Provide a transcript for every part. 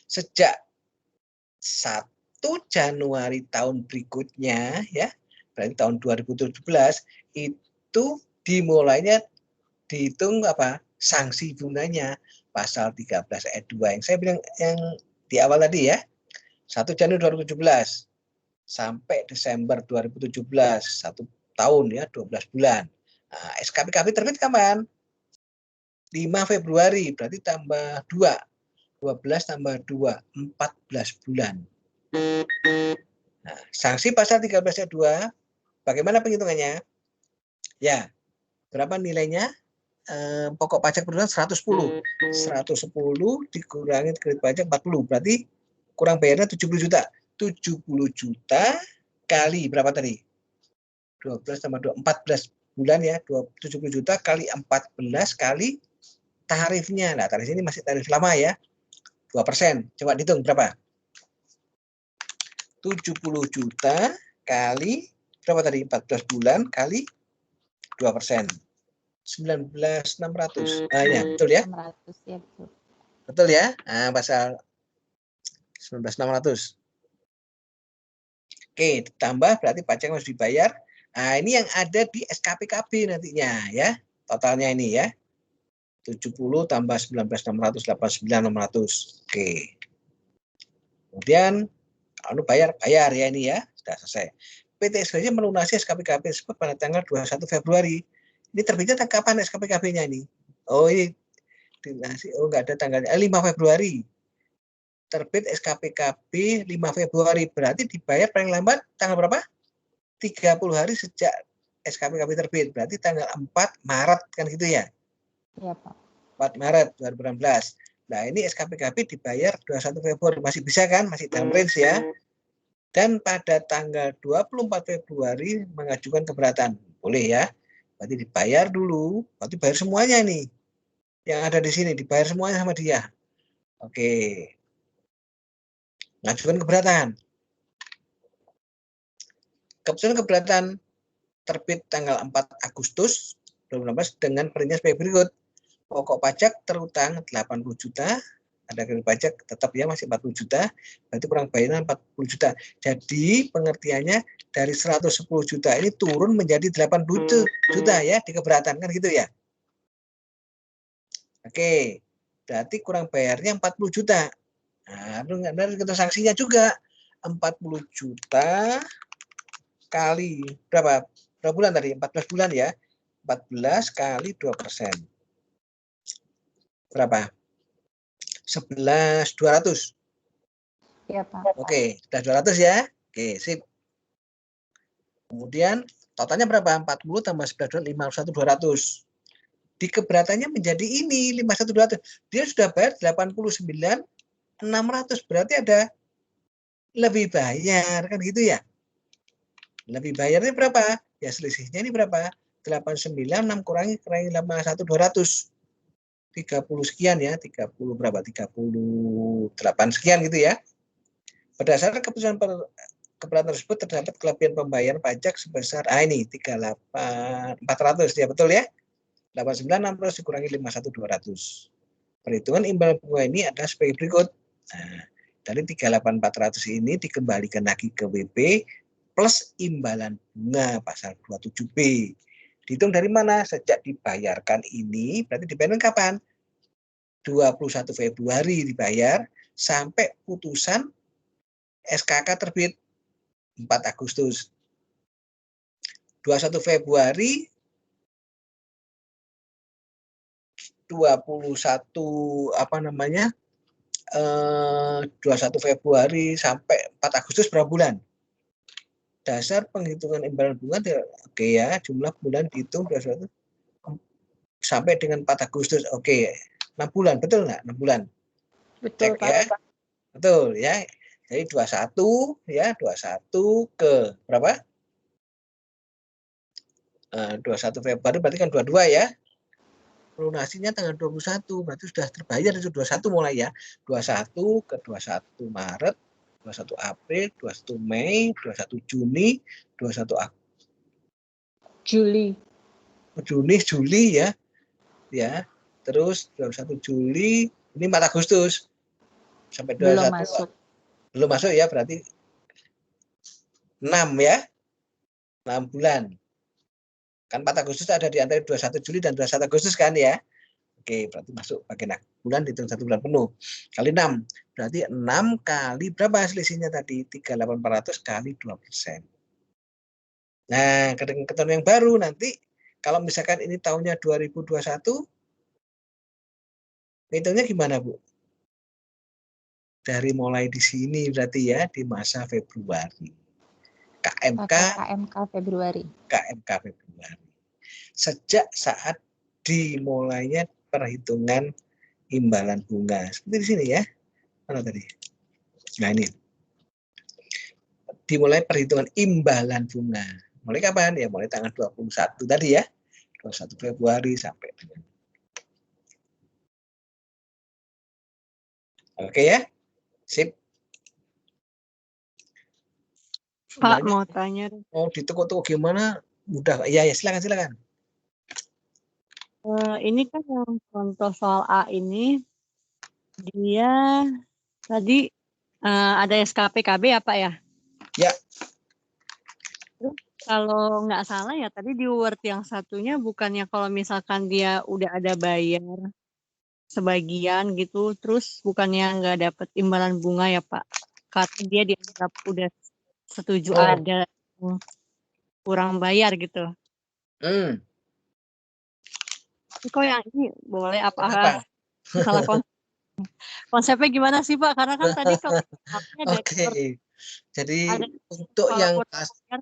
Sejak 1 Januari tahun berikutnya ya, berarti tahun 2017 itu dimulainya dihitung apa? Sanksi bunganya pasal 13 ayat 2 yang saya bilang yang di awal tadi ya. 1 Januari 2017 sampai Desember 2017, 1 tahun ya, 12 bulan. Nah, SKPKB terbit kapan? 5 Februari, berarti tambah 2. 12 tambah 2, 14 bulan. Nah, sanksi pasal 13 ayat 2, bagaimana penghitungannya? Ya, berapa nilainya? Pokok pajak perusahaan 110. 110 dikurangi kredit pajak 40, berarti kurang bayarnya 70 juta. 70 juta kali berapa tadi? 12 tambah 2, 14 bulan ya, 70 juta kali 14 kali tarifnya. Nah, tarif ini masih tarif lama ya, 2%. Coba dihitung berapa? 70 juta kali berapa tadi? 14 bulan kali 2%. 19.600. Ah, ya, betul ya? 600 ya, betul. Betul ya? Nah, pasal 19.600. Oke, ditambah berarti pajak harus dibayar. Nah, ini yang ada di SKPKB nantinya ya. Totalnya ini ya. 70 tambah 19.600, 89.600. Oke. Kemudian bayar ya ini ya. Sudah selesai. PT SBY melunasi SKPKB tersebut pada tanggal 21 Februari. Ini terbitnya kapan SKPKB-nya ini? Oh, ini enggak ada tanggalnya. 5 Februari. Terbit SKPKB 5 Februari. Berarti dibayar paling lambat tanggal berapa? 30 hari sejak SKPKB terbit. Berarti tanggal 4 Maret kan gitu ya? Iya, Pak. 4 Maret 2016. Nah, ini SKPKB dibayar 21 Februari. Masih bisa kan? Masih dalam range ya. Dan pada tanggal 24 Februari mengajukan keberatan. Boleh ya. Berarti dibayar dulu. Berarti bayar semuanya nih. Yang ada di sini dibayar semuanya sama dia. Oke. Mengajukan keberatan. Keputusan keberatan terbit tanggal 4 Agustus 2016 dengan perincian sebagai berikut. Pokok pajak terutang 80 juta, ada kredit pajak tetap ya masih 40 juta, berarti kurang bayaran 40 juta. Jadi pengertiannya dari 110 juta ini turun menjadi 80 juta ya di keberatan kan gitu ya. Oke, berarti kurang bayarnya 40 juta. Nah, harus kita sanksinya juga 40 juta kali berapa? Berapa bulan tadi? 14 bulan ya. 14 kali 2%. Berapa? 11.200. Iya, Pak. Oke, sudah 200 ya. Oke, sip. Kemudian totalnya berapa? 40 tambah 11, 51.200. Di keberatannya menjadi ini 51.200. Dia sudah bayar 89.600. Berarti ada lebih bayar kan gitu ya. Lebih bayarnya berapa? Ya selisihnya ini berapa? 89 kurangi 51.200. 30 sekian ya, 30 berapa? 38 sekian gitu ya. Berdasarkan keputusan keberatan tersebut terdapat kelebihan pembayaran pajak sebesar ini 38.400 ya betul ya. 89.600 dikurangi 51.200. Perhitungan imbal bunga ini adalah sebagai berikut. Nah, dari 38.400 ini dikembalikan lagi ke WP plus imbalan bunga pasal 27B. Dihitung dari mana? Sejak dibayarkan ini, berarti dibayarkan kapan? 21 Februari dibayar sampai putusan SKK terbit 4 Agustus. 21 Februari 21 21 Februari sampai 4 Agustus berapa bulan? Dasar penghitungan imbalan bunga oke ya, jumlah bulan dihitung 21 sampai dengan 4 Agustus. Oke, 6 bulan, betul nggak? 6 bulan. Betul, Cek Pak. ya. Betul ya. Jadi 21 ya, 21 ke berapa? 21 Februari berarti kan 22 ya. Lunasinya tanggal 21, berarti sudah terbayar itu 21 mulai ya. 21 ke 21 Maret, 21 April, 21 Mei, 21 Juni, 21 Juli. Juli ya. Ya. Terus 21 Juli, ini 4 Agustus. Sampai Belum 21 masuk. belum masuk ya, berarti 6 ya. 6 bulan. Kan 4 Agustus ada di antara 21 Juli dan 21 Agustus kan ya. Oke, berarti masuk bagian bulan dihitung 1 bulan penuh. Kali 6. Berarti 6 kali berapa selisihnya tadi? 3.800 kali 2%. Nah, ketentuan yang baru nanti kalau misalkan ini tahunnya 2021, hitungnya gimana, Bu? Dari mulai di sini berarti ya, di masa Februari. Pakai KMK Februari. KMK Februari. Sejak saat dimulainya perhitungan imbalan bunga. Seperti di sini ya. Mana tadi? Nah ini. Dimulai perhitungan imbalan bunga. Mulai kapan? Ya mulai tanggal 21 tadi ya. 21 Februari sampai dengan. Oke ya. Sip. Pak, mau tanya. Oh, di toko-toko gimana? Mudah. Ya, silakan. Ini kan yang contoh soal A ini, dia tadi ada SKPKB ya Pak ya? Ya. Terus kalau nggak salah ya tadi di Word yang satunya bukannya kalau misalkan dia udah ada bayar sebagian gitu, terus bukannya nggak dapet imbalan bunga ya Pak? Karena dia dianggap udah setuju ada kurang bayar gitu. Tapi kok yang ini boleh apa? Salah konsepnya gimana sih Pak? Karena kan tadi kalau Oke. Jadi untuk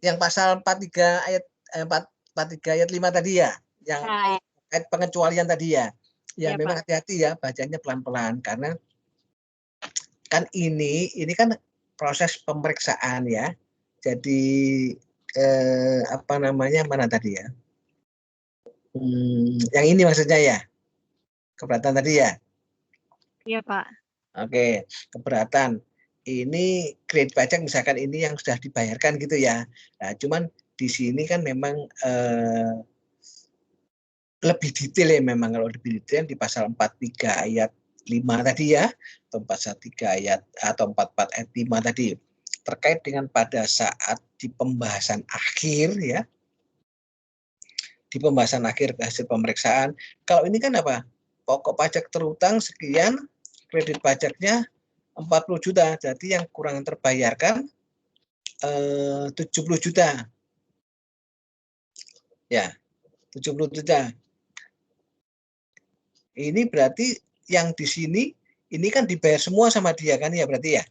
yang pasal 43 ayat 43 ayat 5 tadi ya, yang ayat pengecualian tadi ya. Ya memang hati-hati ya, bacanya pelan-pelan karena kan ini kan proses pemeriksaan ya. Jadi apa namanya, mana tadi ya? Yang ini maksudnya ya. Keberatan tadi ya? Iya, Pak. Oke, keberatan. Ini kredit pajak misalkan ini yang sudah dibayarkan gitu ya. Nah, cuman di sini kan memang lebih detail ya memang kalau lebih detail di pasal 43 ayat 5 tadi ya, atau 43 ayat atau 44 ayat 5 tadi terkait dengan pada saat di pembahasan akhir ya. Di pembahasan akhir hasil pemeriksaan. Kalau ini kan apa? Pokok pajak terutang sekian, kredit pajaknya 40 juta. Jadi yang kurang terbayarkan 70 juta. Ya, 70 juta. Ini berarti yang di sini ini kan dibayar semua sama dia kan ya berarti ya?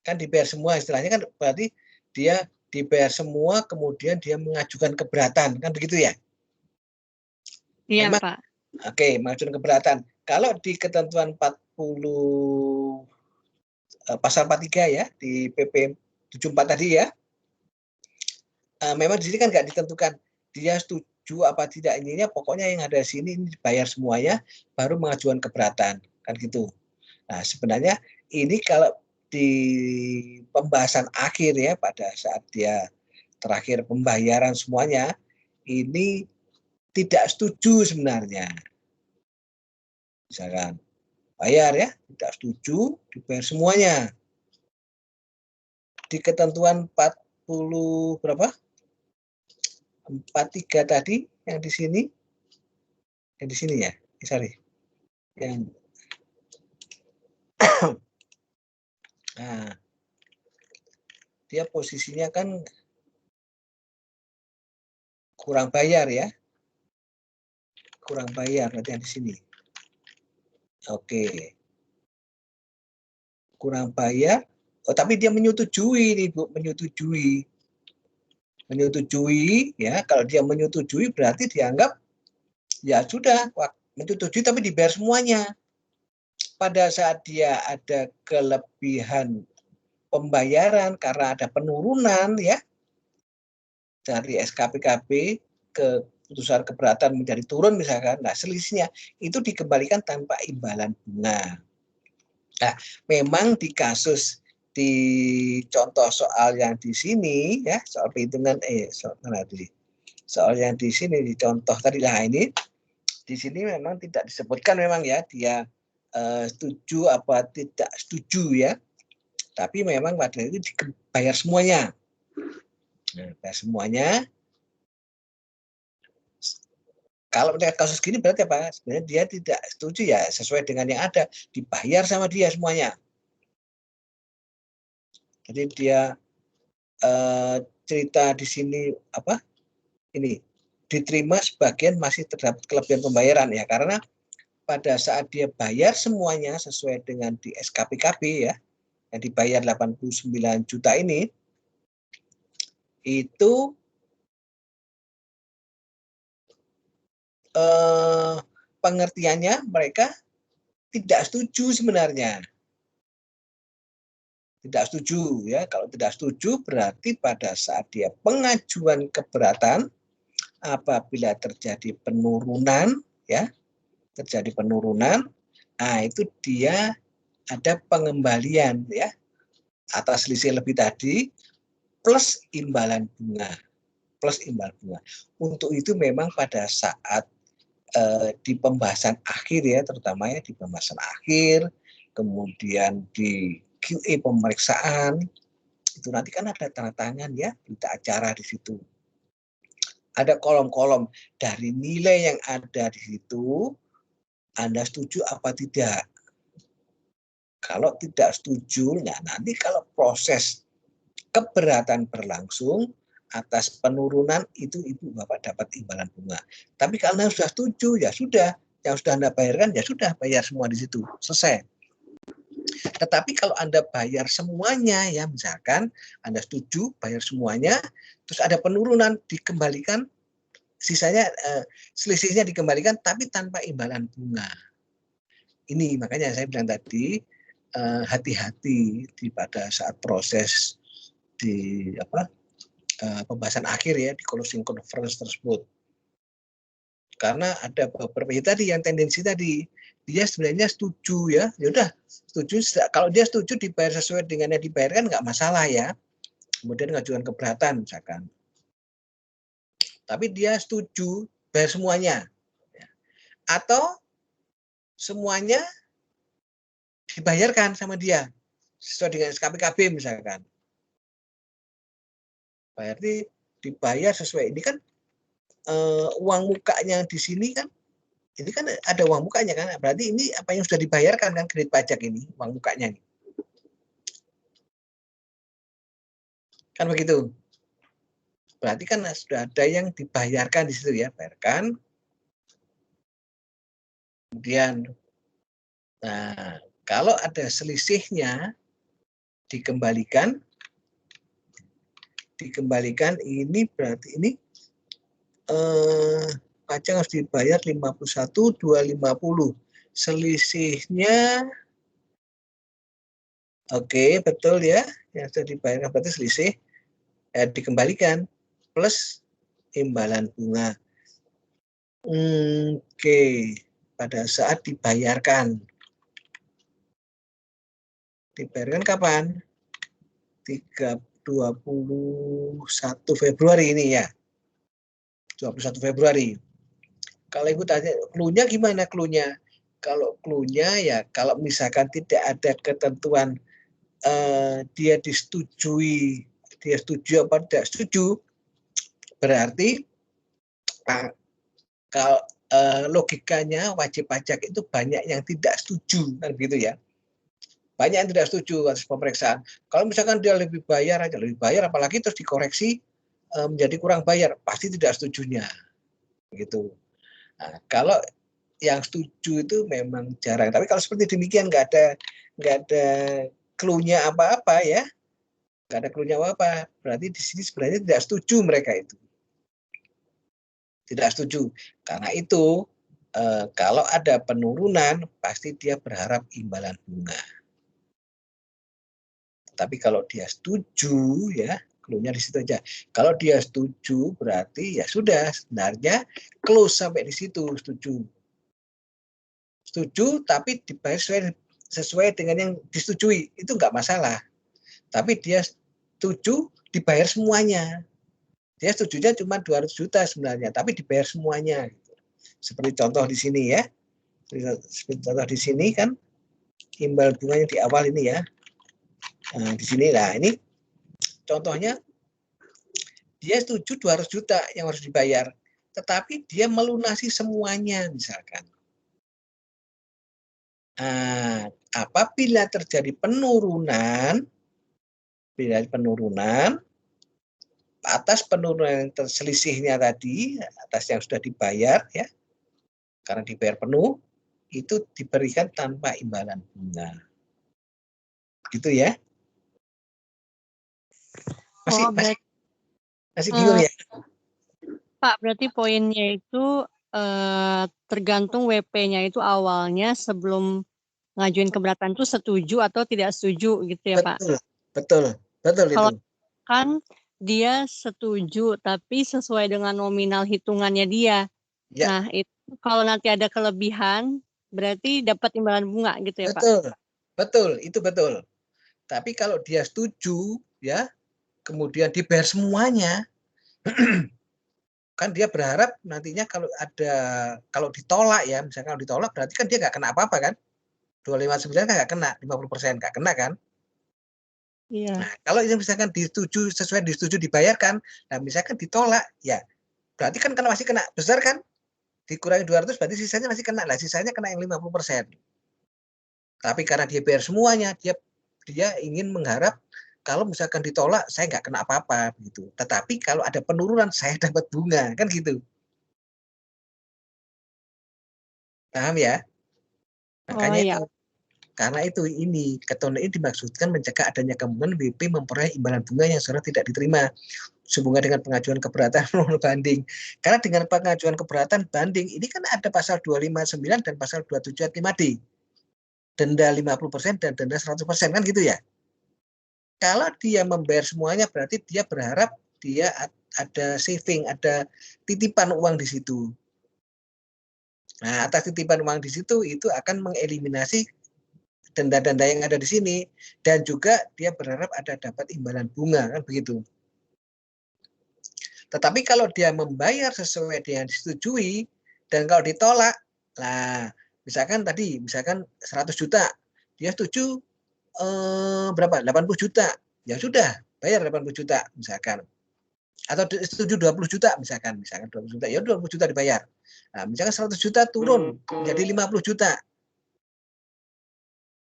Kan dibayar semua istilahnya kan berarti dia dibayar semua kemudian dia mengajukan keberatan kan begitu ya? Iya, memang, Pak. Oke, mengajukan keberatan. Kalau di ketentuan 40 pasal 43 ya di PP 74 tadi ya. Memang di sini kan nggak ditentukan dia setuju apa tidak ininya, pokoknya yang ada di sini ini dibayar semuanya baru mengajukan keberatan kan gitu. Nah, sebenarnya ini kalau di pembahasan akhir ya pada saat dia terakhir pembayaran semuanya ini tidak setuju sebenarnya. Misalkan bayar ya, tidak setuju, dibayar semuanya. Di ketentuan 40 berapa? 43 tadi yang di sini. Yang di sini ya, sorry. Yang nah, dia posisinya kan kurang bayar ya. Kurang bayar nanti yang di sini. Oke. Kurang bayar. Oh, tapi dia menyetujui nih, Bu, menyetujui. Menyetujui ya, kalau dia menyetujui berarti dianggap ya sudah, menyetujui tapi dibayar semuanya. Pada saat dia ada kelebihan pembayaran karena ada penurunan ya dari SKPKB ke putusan keberatan menjadi turun misalkan, nah selisihnya itu dikembalikan tanpa imbalan bunga. Nah, memang di kasus di contoh soal yang di sini ya, soal perhitungan soal yang di sini di contoh tadi lah ini di sini memang tidak disebutkan memang ya dia setuju apa tidak setuju ya, tapi memang pada itu dibayar semuanya. Nah, bayar semuanya. Kalau dengan kasus gini berarti apa? Sebenarnya dia tidak setuju ya sesuai dengan yang ada, dibayar sama dia semuanya. Jadi dia cerita di sini apa? Ini diterima sebagian masih terdapat kelebihan pembayaran ya, karena pada saat dia bayar semuanya sesuai dengan di SKPKB ya, yang dibayar 89 juta ini, itu pengertiannya mereka tidak setuju sebenarnya. Tidak setuju ya. Kalau tidak setuju berarti pada saat dia pengajuan keberatan apabila terjadi penurunan ya, terjadi penurunan, nah itu dia ada pengembalian ya atas selisih lebih tadi plus imbalan bunga. Plus imbalan bunga. Untuk itu memang pada saat di pembahasan akhir ya, terutama ya di pembahasan akhir, kemudian di QA pemeriksaan, itu nanti kan ada tanda tangan ya, berita acara di situ. Ada kolom-kolom dari nilai yang ada di situ, Anda setuju apa tidak? Kalau tidak setuju, nah nanti kalau proses keberatan berlangsung, atas penurunan itu Ibu Bapak dapat imbalan bunga. Tapi kalau Anda sudah setuju, ya sudah. Yang sudah Anda bayarkan, ya sudah bayar semua di situ. Selesai. Tetapi kalau Anda bayar semuanya, ya misalkan Anda setuju bayar semuanya, terus ada penurunan, dikembalikan, sisanya selisihnya dikembalikan, tapi tanpa imbalan bunga. Ini makanya saya bilang tadi, hati-hati pada saat proses di pembahasan akhir ya di closing conference tersebut, karena ada beberapa tadi yang tendensi tadi dia sebenarnya setuju ya, udah setuju, kalau dia setuju dibayar sesuai dengan yang dibayarkan nggak masalah ya, kemudian ngajukan keberatan misalkan, tapi dia setuju bayar semuanya atau semuanya dibayarkan sama dia sesuai dengan SKPKB misalkan, berarti dibayar sesuai ini kan uang mukanya di sini kan, ini kan ada uang mukanya kan, berarti ini apa yang sudah dibayarkan kan, kredit pajak ini uang mukanya nih. Kan begitu. Berarti kan sudah ada yang dibayarkan di situ ya, bayarkan. Kemudian nah, kalau ada selisihnya dikembalikan ini berarti ini pajak harus dibayar 51.250. Selisihnya oke, betul ya, yang sudah dibayarkan berarti selisih dikembalikan plus imbalan bunga. Oke, pada saat dibayarkan. Dibayarkan kapan? 21 Februari ini ya. 21 Februari. Kalau Ibu tanya, clue-nya gimana clue-nya? Kalau clue-nya ya, kalau misalkan tidak ada ketentuan dia disetujui, dia setuju apa tidak setuju, berarti kalau logikanya wajib pajak itu banyak yang tidak setuju, kan gitu ya. Banyak yang tidak setuju atas pemeriksaan. Kalau misalkan dia lebih bayar aja, lebih bayar, apalagi terus dikoreksi menjadi kurang bayar, pasti tidak setujunya, gitu. Nah, kalau yang setuju itu memang jarang. Tapi kalau seperti demikian nggak ada clue-nya apa-apa ya, nggak ada clue-nya apa-apa, berarti di sini sebenarnya tidak setuju mereka itu. Tidak setuju. Karena itu kalau ada penurunan pasti dia berharap imbalan bunga. Tapi kalau dia setuju ya, clue-nya di situ aja. Kalau dia setuju berarti ya sudah, sebenarnya close sampai di situ, setuju. Setuju tapi dibayar sesuai dengan yang disetujui, itu nggak masalah. Tapi dia setuju dibayar semuanya. Dia setujunya cuma 200 juta sebenarnya, tapi dibayar semuanya. Seperti contoh di sini ya. Seperti contoh di sini kan imbal bunganya di awal ini ya. Nah, di sini lah ini contohnya dia setuju 200 juta yang harus dibayar, tetapi dia melunasi semuanya misalkan. Nah, apabila terjadi penurunan, atas penurunan yang terselisihnya tadi, atas yang sudah dibayar ya, karena dibayar penuh, itu diberikan tanpa imbalan bunga. Gitu ya. Masih bingung ya? Pak, berarti poinnya itu tergantung WP-nya itu awalnya sebelum ngajuin keberatan itu setuju atau tidak setuju gitu ya, Pak? Betul Kalau itu. Kan dia setuju tapi sesuai dengan nominal hitungannya dia. Ya. Nah, itu kalau nanti ada kelebihan berarti dapat imbalan bunga gitu ya, Pak? Itu betul. Tapi kalau dia setuju ya, kemudian dibayar semuanya, kan dia berharap nantinya kalau ditolak ya, misalnya kalau ditolak berarti kan dia nggak kena apa-apa kan? 259 kan nggak kena, 50% nggak kena kan? Iya. Nah, kalau yang misalkan sesuai disetujui dibayarkan, nah misalkan ditolak, ya berarti kan masih kena besar kan? Dikurangi 200 berarti sisanya masih kena lah, sisanya kena yang 50%. Tapi karena dia bayar semuanya, dia ingin mengharap kalau misalkan ditolak saya nggak kena apa-apa begitu. Tetapi kalau ada penurunan saya dapat bunga, kan gitu. Paham ya? Makanya karena itu ketentuan ini dimaksudkan mencegah adanya kemungkinan WP memperoleh imbalan bunga yang seharusnya tidak diterima sehubungan dengan pengajuan keberatan banding. Karena dengan pengajuan keberatan banding ini kan ada pasal 259 dan pasal 27 5D. Denda 50% dan denda 100% kan gitu ya. Kalau dia membayar semuanya berarti dia berharap dia ada saving, ada titipan uang di situ. Nah, atas titipan uang di situ itu akan mengeliminasi denda-denda yang ada di sini dan juga dia berharap ada dapat imbalan bunga kan begitu. Tetapi kalau dia membayar sesuai dengan disetujui dan kalau ditolak, nah misalkan 100 juta, dia setuju berapa? 80 juta. Ya sudah, bayar 80 juta misalkan. Atau setuju 20 juta misalkan 20 juta, ya 20 juta dibayar. Nah, misalkan 100 juta turun menjadi 50 juta.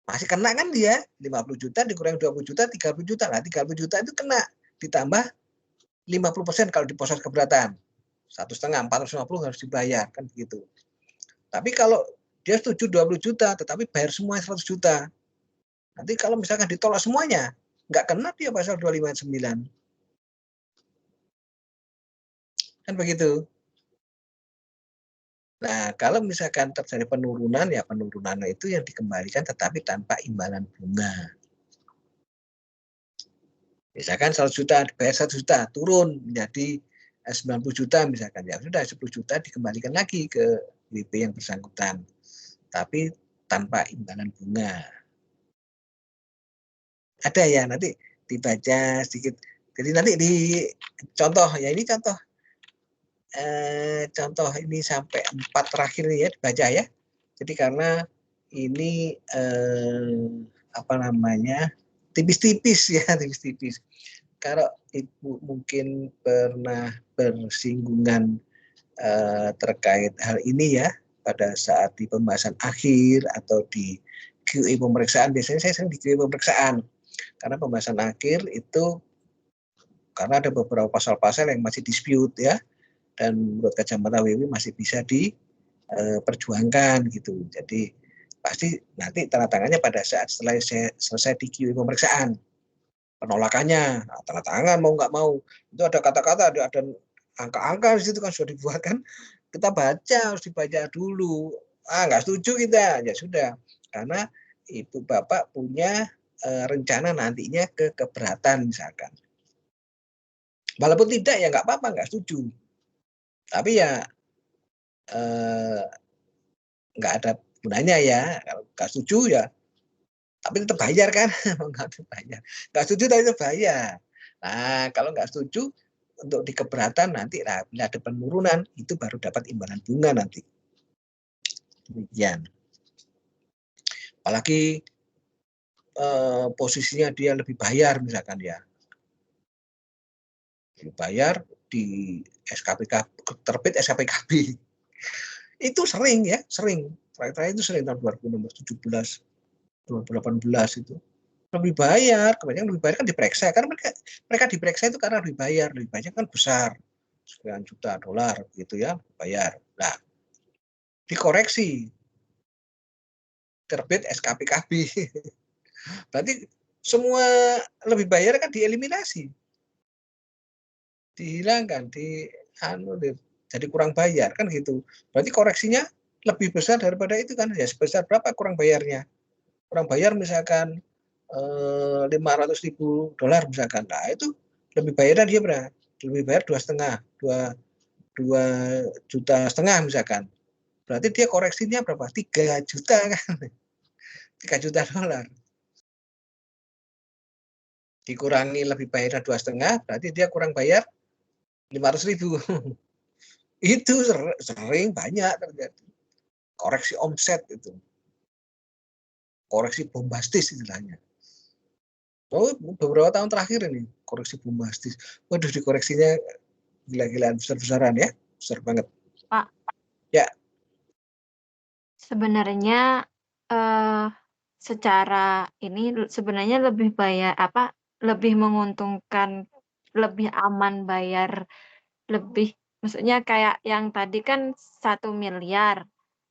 Masih kena kan dia, 50 juta dikurangi 20 juta, 30 juta. Nah, 30 juta itu kena, ditambah 50% kalau di proses keberatan. 1,5, 450 harus dibayar, kan begitu. Tapi kalau dia setuju 20 juta, tetapi bayar semua 100 juta. Nanti kalau misalkan ditolak semuanya, nggak kena dia pasal 259. Kan begitu. Nah, kalau misalkan terjadi penurunan, ya penurunan itu yang dikembalikan tetapi tanpa imbalan bunga. Misalkan 100 juta, dibayar 1 juta, turun menjadi 90 juta misalkan. Ya sudah 10 juta dikembalikan lagi ke WP yang bersangkutan. Tapi tanpa imbalan bunga. Ada ya, nanti dibaca sedikit. Jadi nanti di contoh, ya ini contoh. Contoh ini sampai 4 terakhir ya dibaca ya. Jadi karena ini tipis-tipis ya, tipis-tipis. Kalau Ibu mungkin pernah bersinggungan terkait hal ini ya pada saat di pembahasan akhir atau di QA pemeriksaan, biasanya saya sering di QA pemeriksaan karena pembahasan akhir itu karena ada beberapa pasal-pasal yang masih dispute ya, dan menurut kacamata WW masih bisa diperjuangkan gitu. Jadi pasti nanti tanda tangannya pada saat setelah saya selesai di QA pemeriksaan. Penolakannya, nah, tanda tangan mau nggak mau. Itu ada kata-kata, ada angka-angka di situ kan sudah dibuat kan. Kita baca, harus dibaca dulu. Nggak setuju kita, ya sudah. Karena Ibu Bapak punya rencana nantinya ke keberatan misalkan. Walaupun tidak ya nggak apa-apa, nggak setuju. Tapi ya nggak ada gunanya ya, kalau nggak setuju ya, tapi tetap bayar kan, nggak setuju tapi tetap bayar. Nah kalau nggak setuju untuk di keberatan nanti bila ada penurunan itu baru dapat imbalan bunga nanti. Demikian. Apalagi posisinya dia lebih bayar misalkan ya. Dibayar di SKPK, terbit SKPKB. Itu sering ya, sering. Terakhir itu sering tahun 2017, 2018 itu. Lebih bayar, kebanyakan lebih bayar kan diperiksa. Karena mereka diperiksa itu karena lebih bayar. Lebih banyak kan besar. Sekian juta dolar gitu ya, bayar. Nah, dikoreksi. Terbit SKPKB. Berarti semua lebih bayar kan dieliminasi. Dihilangkan, jadi kurang bayar kan gitu. Berarti koreksinya lebih besar daripada itu kan, ya sebesar berapa kurang bayarnya? Kurang bayar misalkan 500.000 dolar misalkan, nah itu lebih bayarnya dia berapa? Lebih bayar 2,5 juta misalkan. Berarti dia koreksinya berapa? 3 juta kan? 3 juta dolar. Dikurangi lebih bayarnya 2,5, berarti dia kurang bayar 500.000. Itu sering banyak terjadi. Koreksi omset itu. Koreksi bombastis istilahnya. Oh, beberapa tahun terakhir ini koreksi bombastis. Waduh, dikoreksinya gila-gilaan besar-besaran ya. Besar banget. Pak. Ya. Sebenarnya secara ini sebenarnya lebih lebih menguntungkan, lebih aman bayar lebih, maksudnya kayak yang tadi kan 1 miliar.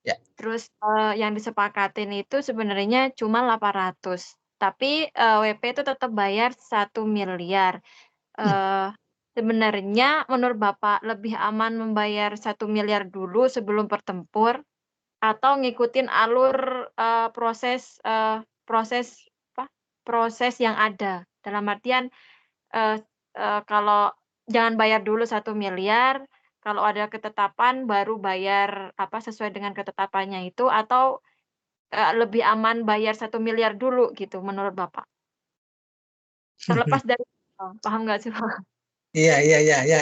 Ya. Terus yang disepakatin itu sebenarnya cuma 800. Tapi WP itu tetap bayar 1 miliar. Sebenarnya menurut Bapak lebih aman membayar 1 miliar dulu sebelum bertempur atau ngikutin alur proses yang ada? Dalam artian kalau jangan bayar dulu 1 miliar, kalau ada ketetapan baru bayar sesuai dengan ketetapannya itu, atau lebih aman bayar 1 miliar dulu gitu menurut Bapak? Terlepas dari paham nggak sih, Pak? Iya,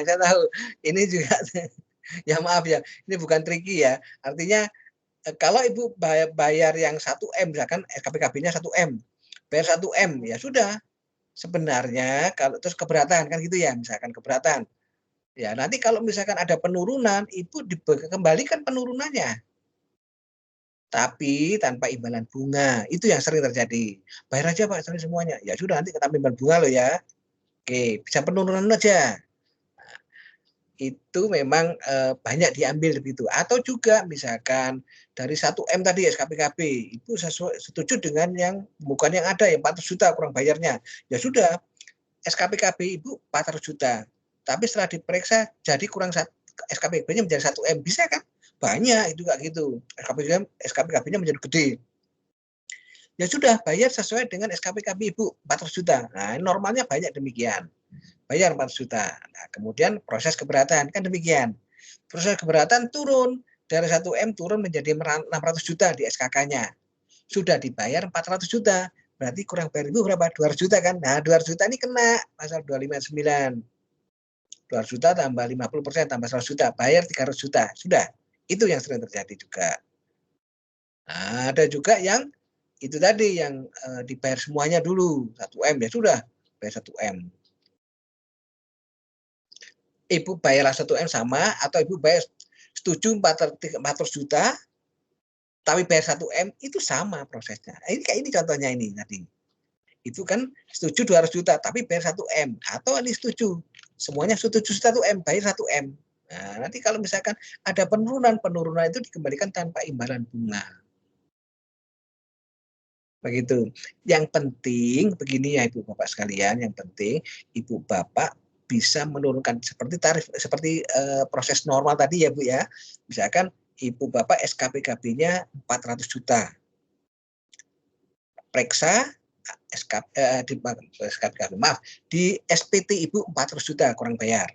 saya tahu. Ini juga ya maaf ya, ini bukan tricky ya. Artinya kalau Ibu bayar yang 1M misalkan SKPKB-nya 1M. Bayar 1M ya sudah. Sebenarnya kalau terus keberatan kan gitu ya, misalkan keberatan. Ya, nanti kalau misalkan ada penurunan, Ibu dikembalikan penurunannya. Tapi tanpa imbalan bunga. Itu yang sering terjadi. Bayar aja Pak semuanya. Ya sudah, nanti kita imbalan bunga loh ya. Oke, bisa penurunan aja. Nah, itu memang banyak diambil begitu. Atau juga misalkan dari 1M tadi SKPKB, itu setuju dengan yang bukan yang ada, yang 400 juta kurang bayarnya. Ya sudah, SKPKB Ibu 400 juta. Tapi setelah diperiksa jadi kurang SKPKB-nya menjadi 1M. Bisa kan? Banyak itu kayak gitu. SKPKB-nya menjadi gede. Ya sudah, bayar sesuai dengan SKPKB Ibu 400 juta. Nah, normalnya banyak demikian. Bayar 400 juta. Nah, kemudian proses keberatan kan demikian. Proses keberatan turun dari 1M turun menjadi 600 juta di SKK-nya. Sudah dibayar 400 juta. Berarti kurang bayar Ibu berapa? 200 juta kan? Nah, 200 juta ini kena pasal 259. 200 juta tambah 50% tambah 100 juta, bayar 300 juta. Sudah. Itu yang sering terjadi juga. Nah, ada juga yang itu tadi yang dibayar semuanya dulu 1M ya sudah, bayar 1M. Ibu bayarlah 1M sama atau Ibu bayar setuju 400 juta tapi bayar 1M itu sama prosesnya. Ini kayak ini contohnya ini tadi. Itu kan setuju 200 juta tapi bayar 1M, atau ini setuju semuanya setuju 1M bayar 1M. Nah, nanti kalau misalkan ada penurunan itu dikembalikan tanpa imbalan bunga. Begitu. Yang penting begini ya Ibu Bapak sekalian, yang penting Ibu Bapak bisa menurunkan seperti tarif, seperti proses normal tadi ya Bu ya. Misalkan Ibu Bapak SKPKB-nya 400 juta. Periksa di SPT Ibu 400 juta kurang bayar.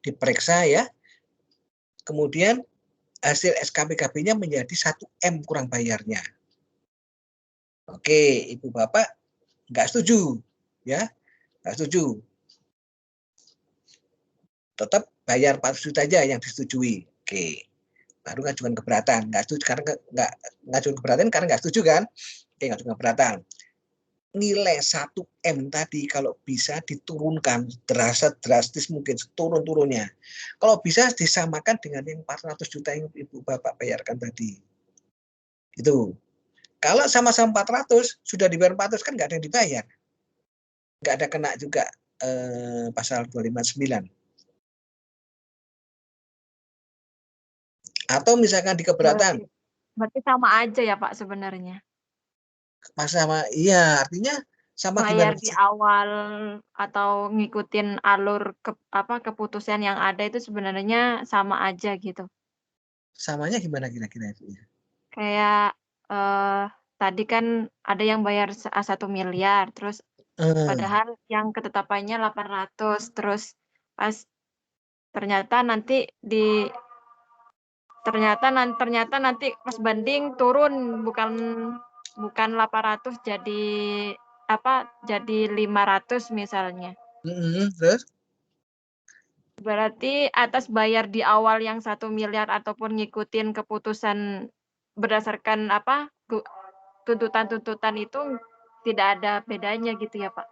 Diperiksa ya. Kemudian hasil SKPKB-nya menjadi 1M kurang bayarnya. Oke, Ibu Bapak nggak setuju, ya, nggak setuju. tetap bayar 400 juta aja yang disetujui. Oke. Baru ngajukan keberatan. Nggak setuju karena nggak ngajukan keberatan karena nggak setuju kan? Oke, ngajukan keberatan. Nilai 1M tadi kalau bisa diturunkan drastis mungkin seturun-turunnya. Kalau bisa disamakan dengan yang 400 juta yang Ibu Bapak bayarkan tadi. Itu. Kalau sama-sama 400 sudah dibayar 400 kan nggak ada yang dibayar. Nggak ada kena juga pasal 259. Atau misalkan di keberatan. Berarti sama aja ya Pak sebenarnya. Sama, iya artinya sama Bayar gimana? di awal atau ngikutin alur keputusan yang ada itu sebenarnya sama aja gitu. Samanya gimana kira-kira itu? Kayak tadi kan ada yang bayar 1 miliar, terus padahal yang ketetapannya 800, terus pas ternyata nanti pas banding turun bukan 800 jadi jadi 500 misalnya. Terus? Berarti atas bayar di awal yang 1 miliar ataupun ngikutin keputusan berdasarkan tuntutan-tuntutan itu tidak ada bedanya gitu ya Pak?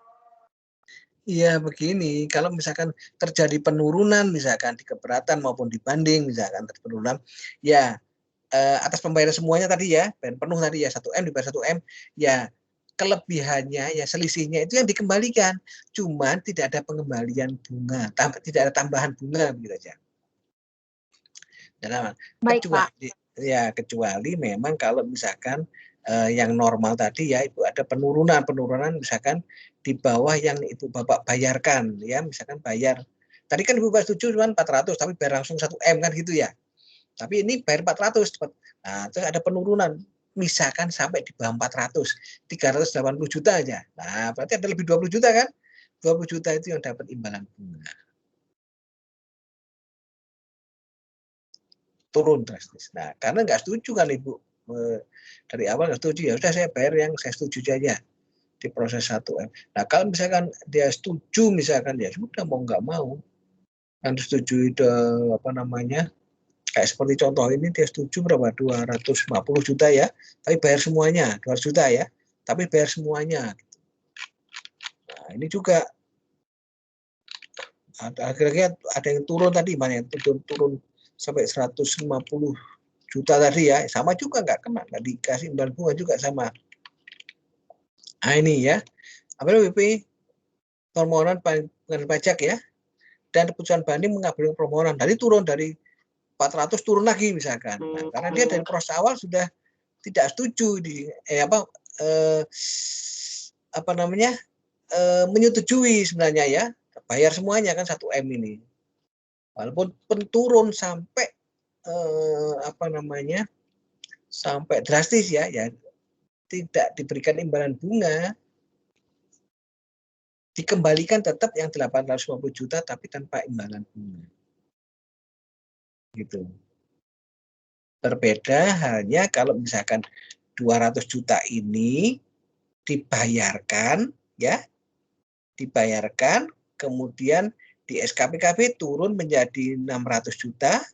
Iya begini, kalau misalkan terjadi penurunan misalkan di keberatan maupun di banding misalkan terjadi penurunan, ya atas pembayaran semuanya tadi ya, bayar penuh tadi ya 1M dibayar 1M, ya kelebihannya ya selisihnya itu yang dikembalikan, cuman tidak ada pengembalian bunga, tidak ada tambahan bunga begitu aja. Dan Baik, Pak. kecuali memang kalau misalkan yang normal tadi ya Ibu ada penurunan misalkan di bawah yang Ibu Bapak bayarkan ya, misalkan bayar tadi kan Ibu Bapak setuju cuma 400 tapi bayar langsung 1M kan gitu ya. Tapi ini bayar 400. Nah, terus ada penurunan misalkan sampai di bawah 400, 380 juta aja. Nah, berarti ada lebih 20 juta kan? 20 juta itu yang dapat imbalan bunga. Turun drastis. Nah, karena nggak setuju kan Ibu dari awal nggak setuju, ya udah saya bayar yang saya setuju aja di proses 1M. Nah, kalau misalkan dia setuju misalkan ya sudah mau nggak mau yang disetujui kayak seperti contoh ini dia setuju berapa 250 juta ya, tapi bayar semuanya 200 juta ya, tapi bayar semuanya. Nah, ini juga akhirnya ada yang turun tadi, mana yang turun sampai 150 juta tadi ya, sama juga nggak kena, nggak dikasih imbalan bunga juga sama. Nah ini ya, apabila BP permohonan pengenaan pajak ya, dan keputusan banding mengabulkan permohonan, dari turun dari 400 turun lagi misalkan. Nah, karena dia dari proses awal sudah tidak setuju menyetujui sebenarnya ya, bayar semuanya kan 1M ini. Walaupun turun sampai sampai drastis ya tidak diberikan imbalan bunga, dikembalikan tetap yang 850 juta tapi tanpa imbalan bunga. Gitu. Berbeda halnya kalau misalkan 200 juta ini dibayarkan kemudian di SKPKB turun menjadi 600 juta,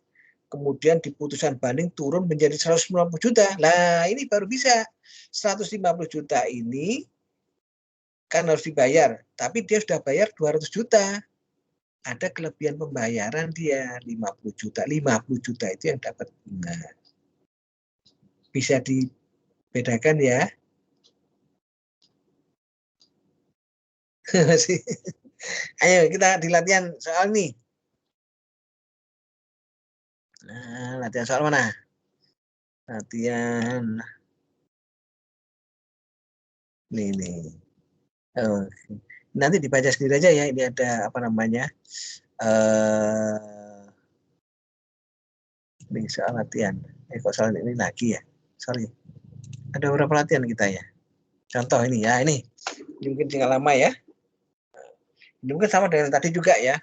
kemudian di putusan banding turun menjadi 190 juta. Nah, ini baru bisa 150 juta ini kan harus dibayar, tapi dia sudah bayar 200 juta. Ada kelebihan pembayaran dia 50 juta. 50 juta itu yang dapat bunga. Bisa dibedakan ya. Ayo kita di latihan soal ini. Nah, latihan soal mana? Latihan nih. Oh, nanti dibaca sendiri aja ya. Ini ada ini soal latihan. Kok soal ini lagi ya? Sorry. Ada beberapa latihan kita ya. Contoh ini ya, ini mungkin tinggal lama ya. Ini mungkin sama dengan tadi juga ya.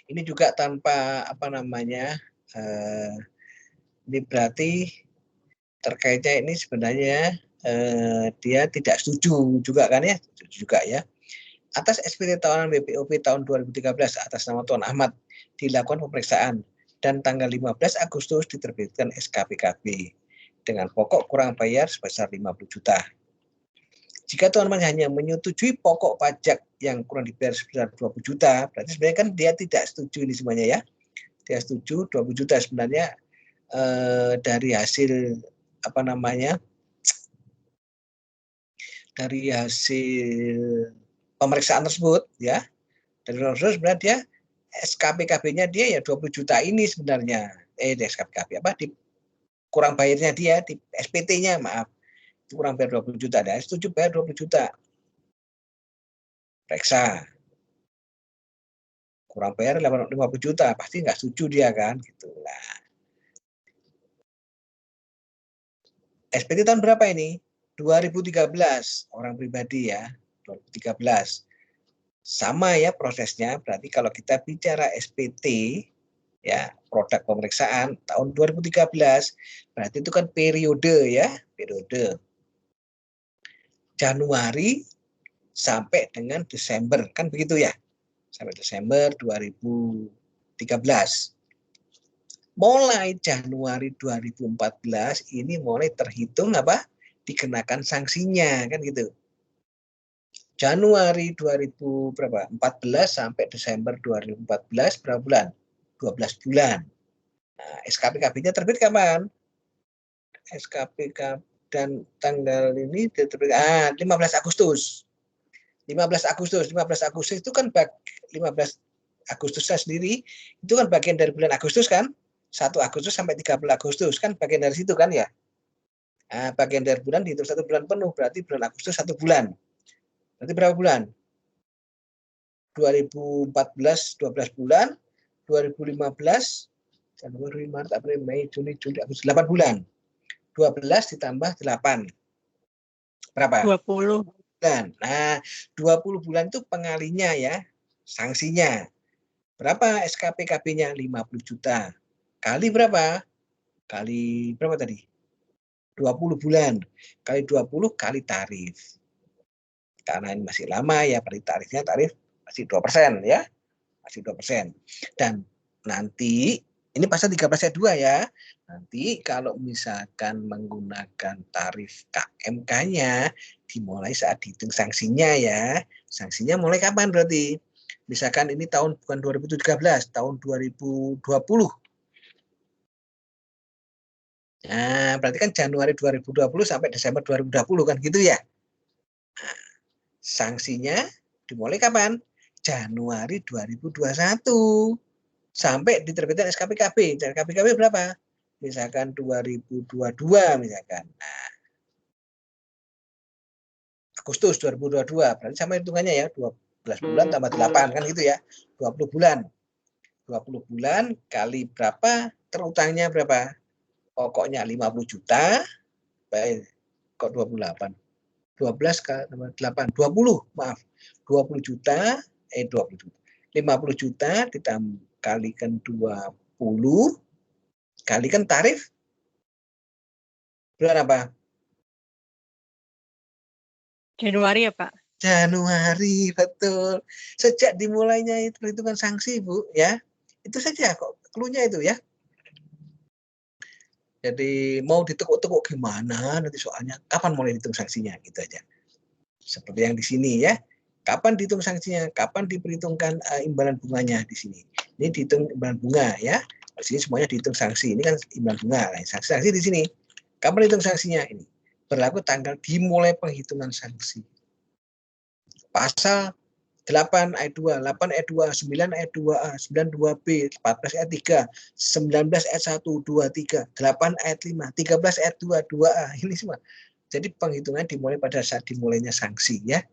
Ini juga tanpa ini berarti terkaitnya ini sebenarnya dia tidak setuju juga kan ya, setuju juga ya. Atas SPT tahunan BPOP tahun 2013 atas nama Tuan Ahmad dilakukan pemeriksaan dan tanggal 15 Agustus diterbitkan SKPKB dengan pokok kurang bayar sebesar 50 juta. Jika Tuan Ahmad hanya menyetujui pokok pajak yang kurang dibayar sebesar 20 juta, berarti sebenarnya kan dia tidak setuju ini semuanya ya. Dia setuju 20 juta sebenarnya dari hasil apa namanya? Dari hasil pemeriksaan tersebut ya. Dari tersebut sebenarnya dia SKPKB-nya dia ya 20 juta ini sebenarnya. SKPKB apa di kurang bayarnya dia di SPT-nya maaf. Kurang bayar 20 juta. Dia setuju bayar 20 juta. Periksa. Kurang bayar 50 juta, pasti nggak setuju dia kan gitu. Nah. SPT tahun berapa ini? 2013, orang pribadi ya. 2013. Sama ya prosesnya, berarti kalau kita bicara SPT ya, produk pemeriksaan tahun 2013, berarti itu kan periode ya, periode Januari sampai dengan Desember, kan begitu ya, sampai Desember 2013. Mulai Januari 2014 ini mulai terhitung apa? Dikenakan sanksinya, kan gitu. Januari 2014 sampai Desember 2014 berapa bulan? 12 bulan. Nah, SKPKB-nya terbit kapan? SKPKB dan tanggal ini terbit 15 Agustus. 15 Agustus itu kan 15 Agustusnya sendiri itu kan bagian dari bulan Agustus kan? 1 Agustus sampai 30 Agustus kan bagian dari situ kan ya? Nah, bagian dari bulan dihitung 1 bulan penuh, berarti bulan Agustus 1 bulan. Berarti berapa bulan? 2014 12 bulan, 2015 Januari, Maret, April, Mei, Juni, Juli, Agustus 8 bulan. 12 ditambah 8. Berapa? 20. Bulan. Nah, 20 bulan itu pengalinya ya, sanksinya. Berapa SKPKB-nya? 50 juta. Kali berapa? Kali berapa tadi? 20 bulan. Kali 20 kali tarif. Karena ini masih lama ya, tarifnya tarif masih 2% ya. Masih 2%. Dan nanti, ini pasal 13 ayat 2 ya. Nanti kalau misalkan menggunakan tarif KMK-nya, dimulai saat dihitung sanksinya ya. Sanksinya mulai kapan berarti? Misalkan ini tahun bukan 2013, tahun 2020. Nah, berarti kan Januari 2020 sampai Desember 2020 kan gitu ya. Nah, sanksinya dimulai kapan? Januari 2021 sampai diterbitkan SKPKB. SKPKB berapa? Misalkan 2022 misalkan. Nah, Agustus 2022 berarti sama hitungannya ya, 12 bulan tambah 8 kan gitu ya. 20 bulan. 20 bulan kali berapa? Terutangnya berapa? Pokoknya 50 juta. Baik, kok 28. 12 kali 8, 20, maaf. 20 juta, 20 juta. 50 juta dikalikan 20, kalikan tarif bulan apa? Januari ya Pak? Januari, betul. Sejak dimulainya itu perhitungan sanksi, Bu, ya. Itu saja kok clue-nya itu ya. Jadi mau ditekuk-tekuk gimana nanti soalnya kapan mulai dihitung sanksinya gitu aja. Seperti yang di sini ya. Kapan dihitung sanksinya? Kapan diperhitungkan imbalan bunganya di sini? Ini dihitung imbalan bunga ya. Di sini semuanya dihitung sanksi. Ini kan imbalan bunga. Nah, sanksi di sini. Kapan dihitung sanksinya? Ini berlaku tanggal dimulai penghitungan sanksi. Pasal 8 ayat 2, 8 ayat 2, 9 ayat 2A, 9 2B, 14 ayat 3, 19 ayat 1, 2, 3, 8 ayat 5, 13 ayat 2, 2A. Ini semua. Jadi penghitungan dimulai pada saat dimulainya sanksi ya.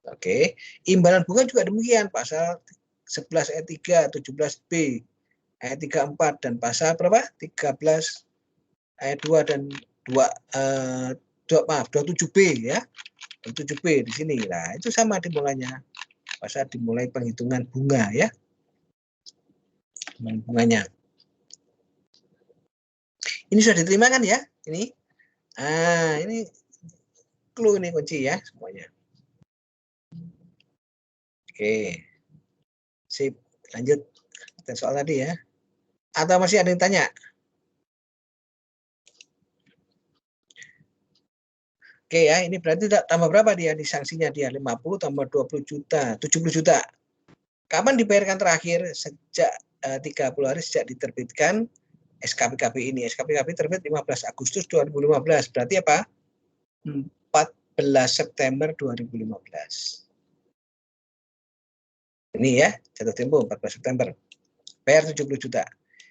Oke, imbalan bunga juga demikian, pasal 11 ayat 3, 17B, ayat 34 dan pasal berapa? 13 ayat 2 dan 27B ya. 27B di sini. Nah, itu sama dimulainya. Pasal dimulai penghitungan bunga ya. Bunganya. Ini sudah diterima kan ya? Ini. Ini clue nih kunci ya semuanya. Oke. Sip, lanjut. Soal tadi ya. Atau masih ada yang tanya? Oke ya, ini berarti tambah berapa dia di sanksinya dia? 50 tambah 20 juta, 70 juta. Kapan dibayarkan terakhir? Sejak 30 hari sejak diterbitkan SKPKB ini. SKPKB terbit 15 Agustus 2015. Berarti apa? 14 September 2015. Ini ya, jatuh tempo 14 September. Bayar 70 juta.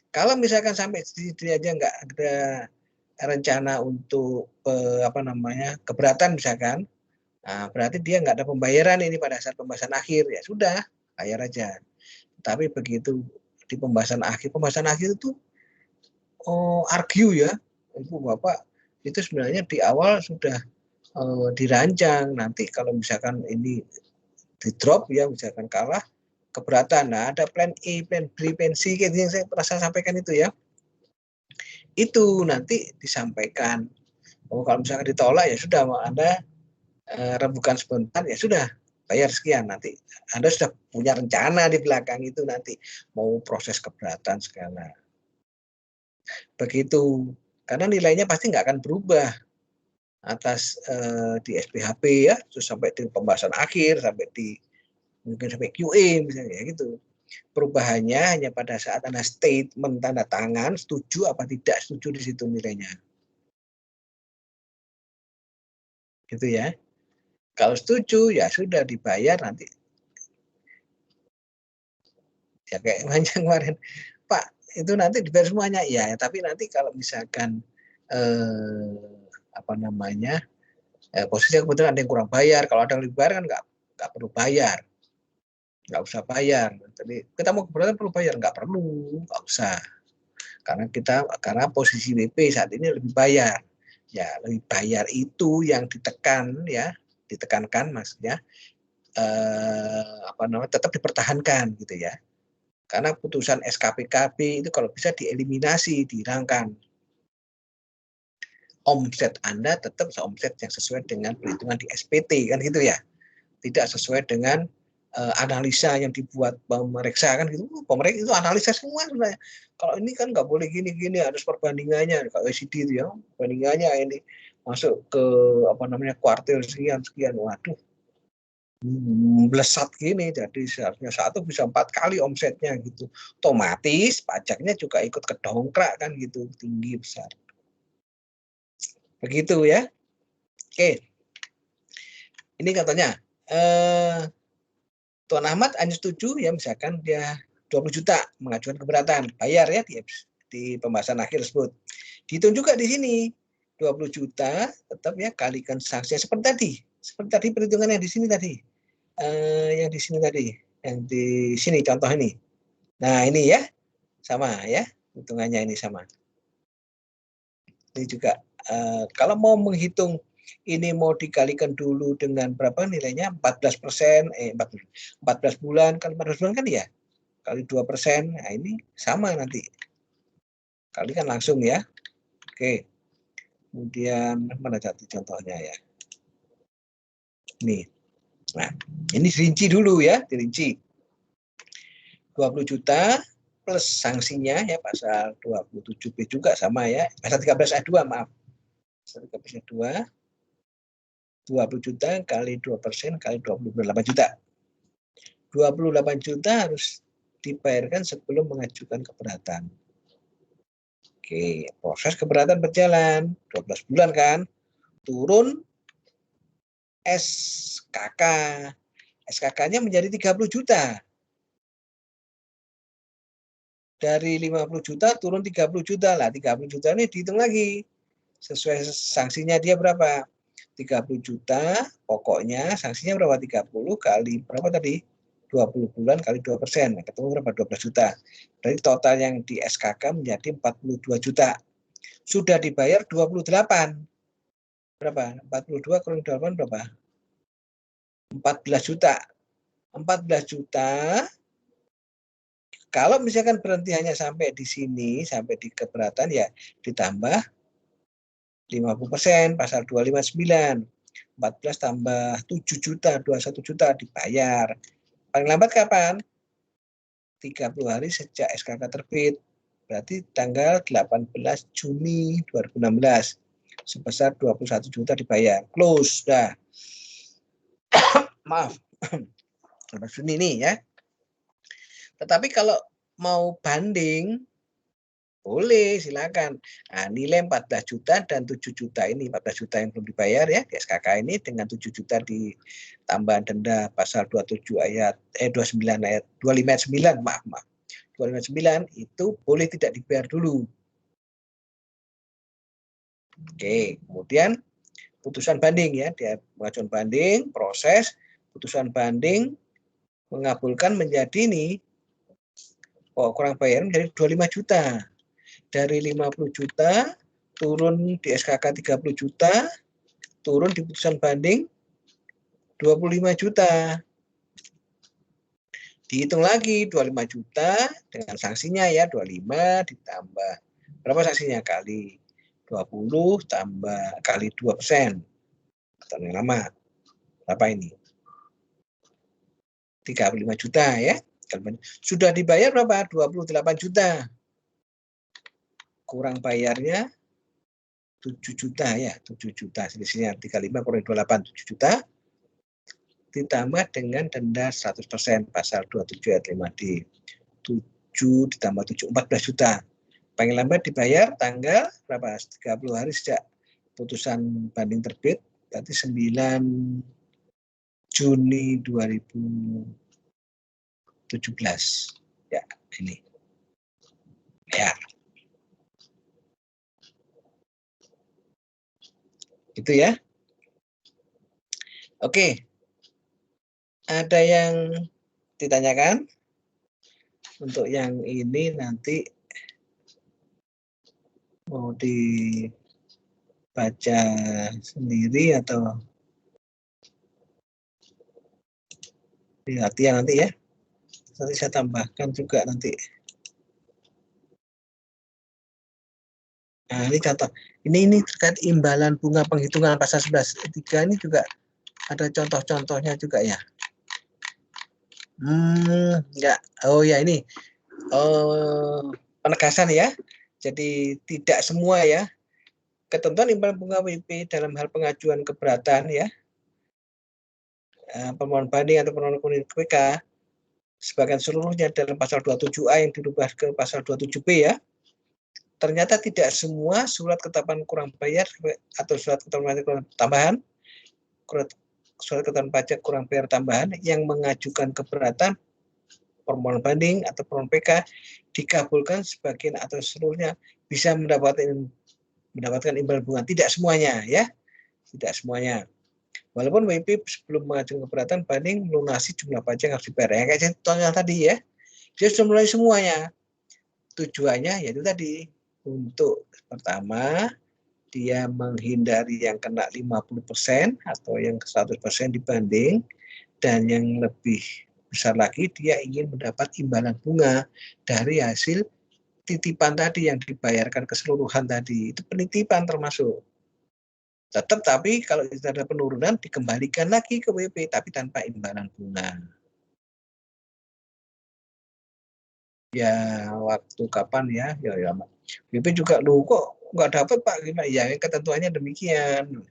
Kalau misalkan sampai di sini aja nggak ada rencana untuk keberatan misalkan, nah, berarti dia nggak ada pembayaran ini pada saat pembahasan akhir, ya sudah bayar aja. Tapi begitu di pembahasan akhir itu argue ya, Ibu Bapak, itu sebenarnya di awal sudah dirancang, nanti kalau misalkan ini di drop ya, misalkan kalah, keberatan. Nah, ada plan E, plan B, plan C, kayak yang saya pernah sampaikan itu ya. Itu nanti disampaikan. Kalau misalkan ditolak ya sudah, Anda rembukan sebentar ya sudah, bayar sekian. Nanti Anda sudah punya rencana di belakang itu, nanti mau proses keberatan segala. Begitu, karena nilainya pasti nggak akan berubah atas di SPHP ya, terus sampai di pembahasan akhir, sampai di mungkin sampai QA misalnya gitu. Perubahannya hanya pada saat Anda statement tanda tangan setuju apa tidak setuju di situ nilainya. Gitu ya. Kalau setuju ya sudah dibayar nanti. Ya kayak kemarin, Pak, itu nanti dibayar semuanya ya, tapi nanti kalau misalkan posisi kebetulan ada yang kurang bayar, kalau ada yang lebih bayar kan nggak perlu bayar. Nggak usah bayar. Tapi kita mau keberatan perlu bayar, nggak perlu, nggak usah. Karena posisi WP saat ini lebih bayar. Ya, lebih bayar itu yang ditekankan maksudnya tetap dipertahankan gitu ya. Karena putusan SKPKB itu kalau bisa dieliminasi, dihilangkan. Omset Anda tetap omset yang sesuai dengan perhitungan di SPT kan gitu ya. Tidak sesuai dengan analisa yang dibuat pemeriksa kan gitu. Pemeriksa itu analisa semua sebenarnya. Kalau ini kan nggak boleh gini-gini, harus perbandingannya. Kalau OECD itu ya, perbandingannya ini masuk ke kuartil sekian. Waduh, melesat gini. Jadi seharusnya satu bisa 4 kali omsetnya gitu. Otomatis pajaknya juga ikut kedongkrak kan gitu, tinggi besar. Begitu ya. Oke. Ini katanya Tuan Ahmad hanya setuju ya, misalkan dia 20 juta mengajukan keberatan, bayar ya di pembahasan akhir tersebut. Dihitung juga di sini 20 juta tetap ya kalikan sanksinya seperti tadi perhitungan yang di sini tadi. Yang di sini contoh ini. Nah, ini ya sama ya, hitungannya ini sama. Ini juga kalau mau menghitung ini mau dikalikan dulu dengan berapa nilainya 14%, 14 bulan, kan 14 bulan kan ya, kali 2%, nah ini sama nanti. Kalikan langsung ya. Oke. Kemudian mana satu contohnya ya. Nih. Nah, ini dirinci dulu ya, dirinci. 20 juta plus sanksinya ya pasal 27B juga sama ya. Pasal 13 ayat 2, maaf. Pasal 13 ayat 2. 20 juta kali 2% kali 28 juta. 28 juta harus dibayarkan sebelum mengajukan keberatan. Oke, proses keberatan berjalan 12 bulan kan. Turun SKK. SKK-nya menjadi 30 juta. Dari 50 juta turun 30 juta lah. 30 juta ini dihitung lagi. Sesuai sanksinya dia berapa? 30 juta, pokoknya sanksinya berapa? 30 kali berapa tadi? 20 bulan kali 2%. Ketemu berapa? 12 juta. Berarti total yang di SKK menjadi 42 juta. Sudah dibayar 28. Berapa? 42 kurang 28 berapa? 14 juta. 14 juta. Kalau misalkan berhenti hanya sampai di sini, sampai di keberatan ya ditambah 50%, pasal 259. 14 tambah 7 juta, 21 juta dibayar. Paling lambat kapan? 30 hari sejak SKK terbit. Berarti tanggal 18 Juni 2016. Sebesar 21 juta dibayar. Close. Dah. Maaf. 18 Juni nih ya. Tetapi kalau mau banding, boleh, silakan. Nah, nilai 14 juta dan 7 juta ini, 14 juta yang belum dibayar ya, di SKK ini dengan 7 juta ditambah denda pasal 27 ayat 29 ayat 25 ayat 9, maaf. 25 ayat 9 itu boleh tidak dibayar dulu. Oke, kemudian putusan banding ya, dia pengajuan banding, proses putusan banding mengabulkan menjadi nih kurang bayar menjadi 25 juta. Dari 50 juta turun di SKK 30 juta, turun di putusan banding 25 juta. Dihitung lagi 25 juta dengan sanksinya ya, 25 ditambah berapa sanksinya, kali 20 tambah kali 2%. Atau yang lama. Berapa ini? 35 juta ya. Sudah dibayar berapa? 28 juta. Kurang bayarnya 7 juta ya, 7 juta. Selisihnya 35 kurang 28, 7 juta. Ditambah dengan denda 100% pasal 27 ayat 5D. 7 ditambah 7, 14 juta. Paling lambat dibayar tanggal berapa? 30 hari sejak putusan banding terbit, berarti 9 Juni 2017. Ya, ini. Ya. Itu ya. Oke. Ada yang ditanyakan? Untuk yang ini nanti mau dibaca sendiri atau latihan nanti ya. Nanti saya tambahkan juga nanti. Nah, ini contoh. Ini terkait imbalan bunga penghitungan pasal 11.3 ini juga ada contoh-contohnya juga ya. Ya. Oh ya, ini penegasan ya. Jadi tidak semua ya. Ketentuan imbalan bunga WP dalam hal pengajuan keberatan ya, permohonan banding atau permohonan PK sebagian seluruhnya dalam pasal 27A yang dirubah ke pasal 27B ya. Ternyata tidak semua surat ketetapan kurang bayar atau surat ketetapan pajak tambahan, surat ketetapan pajak kurang bayar tambahan yang mengajukan keberatan permohonan banding atau permohonan PK dikabulkan sebagian atau seluruhnya bisa mendapatkan imbalan bunga. Tidak semuanya ya, tidak semuanya. Walaupun WP sebelum mengajukan keberatan banding melunasi jumlah pajak yang harus dibayar. Ya, kayak contohnya tadi ya, dia sudah mulai semuanya. Tujuannya yaitu tadi, untuk pertama dia menghindari yang kena 50% atau yang 100% dibanding, dan yang lebih besar lagi dia ingin mendapat imbalan bunga dari hasil titipan tadi yang dibayarkan keseluruhan tadi. Itu penitipan termasuk. Tetap, tapi kalau ada penurunan dikembalikan lagi ke WP tapi tanpa imbalan bunga. Ya waktu kapan ya? Ya WP juga lu kok nggak dapat Pak, gimana? Ya ketentuannya demikian.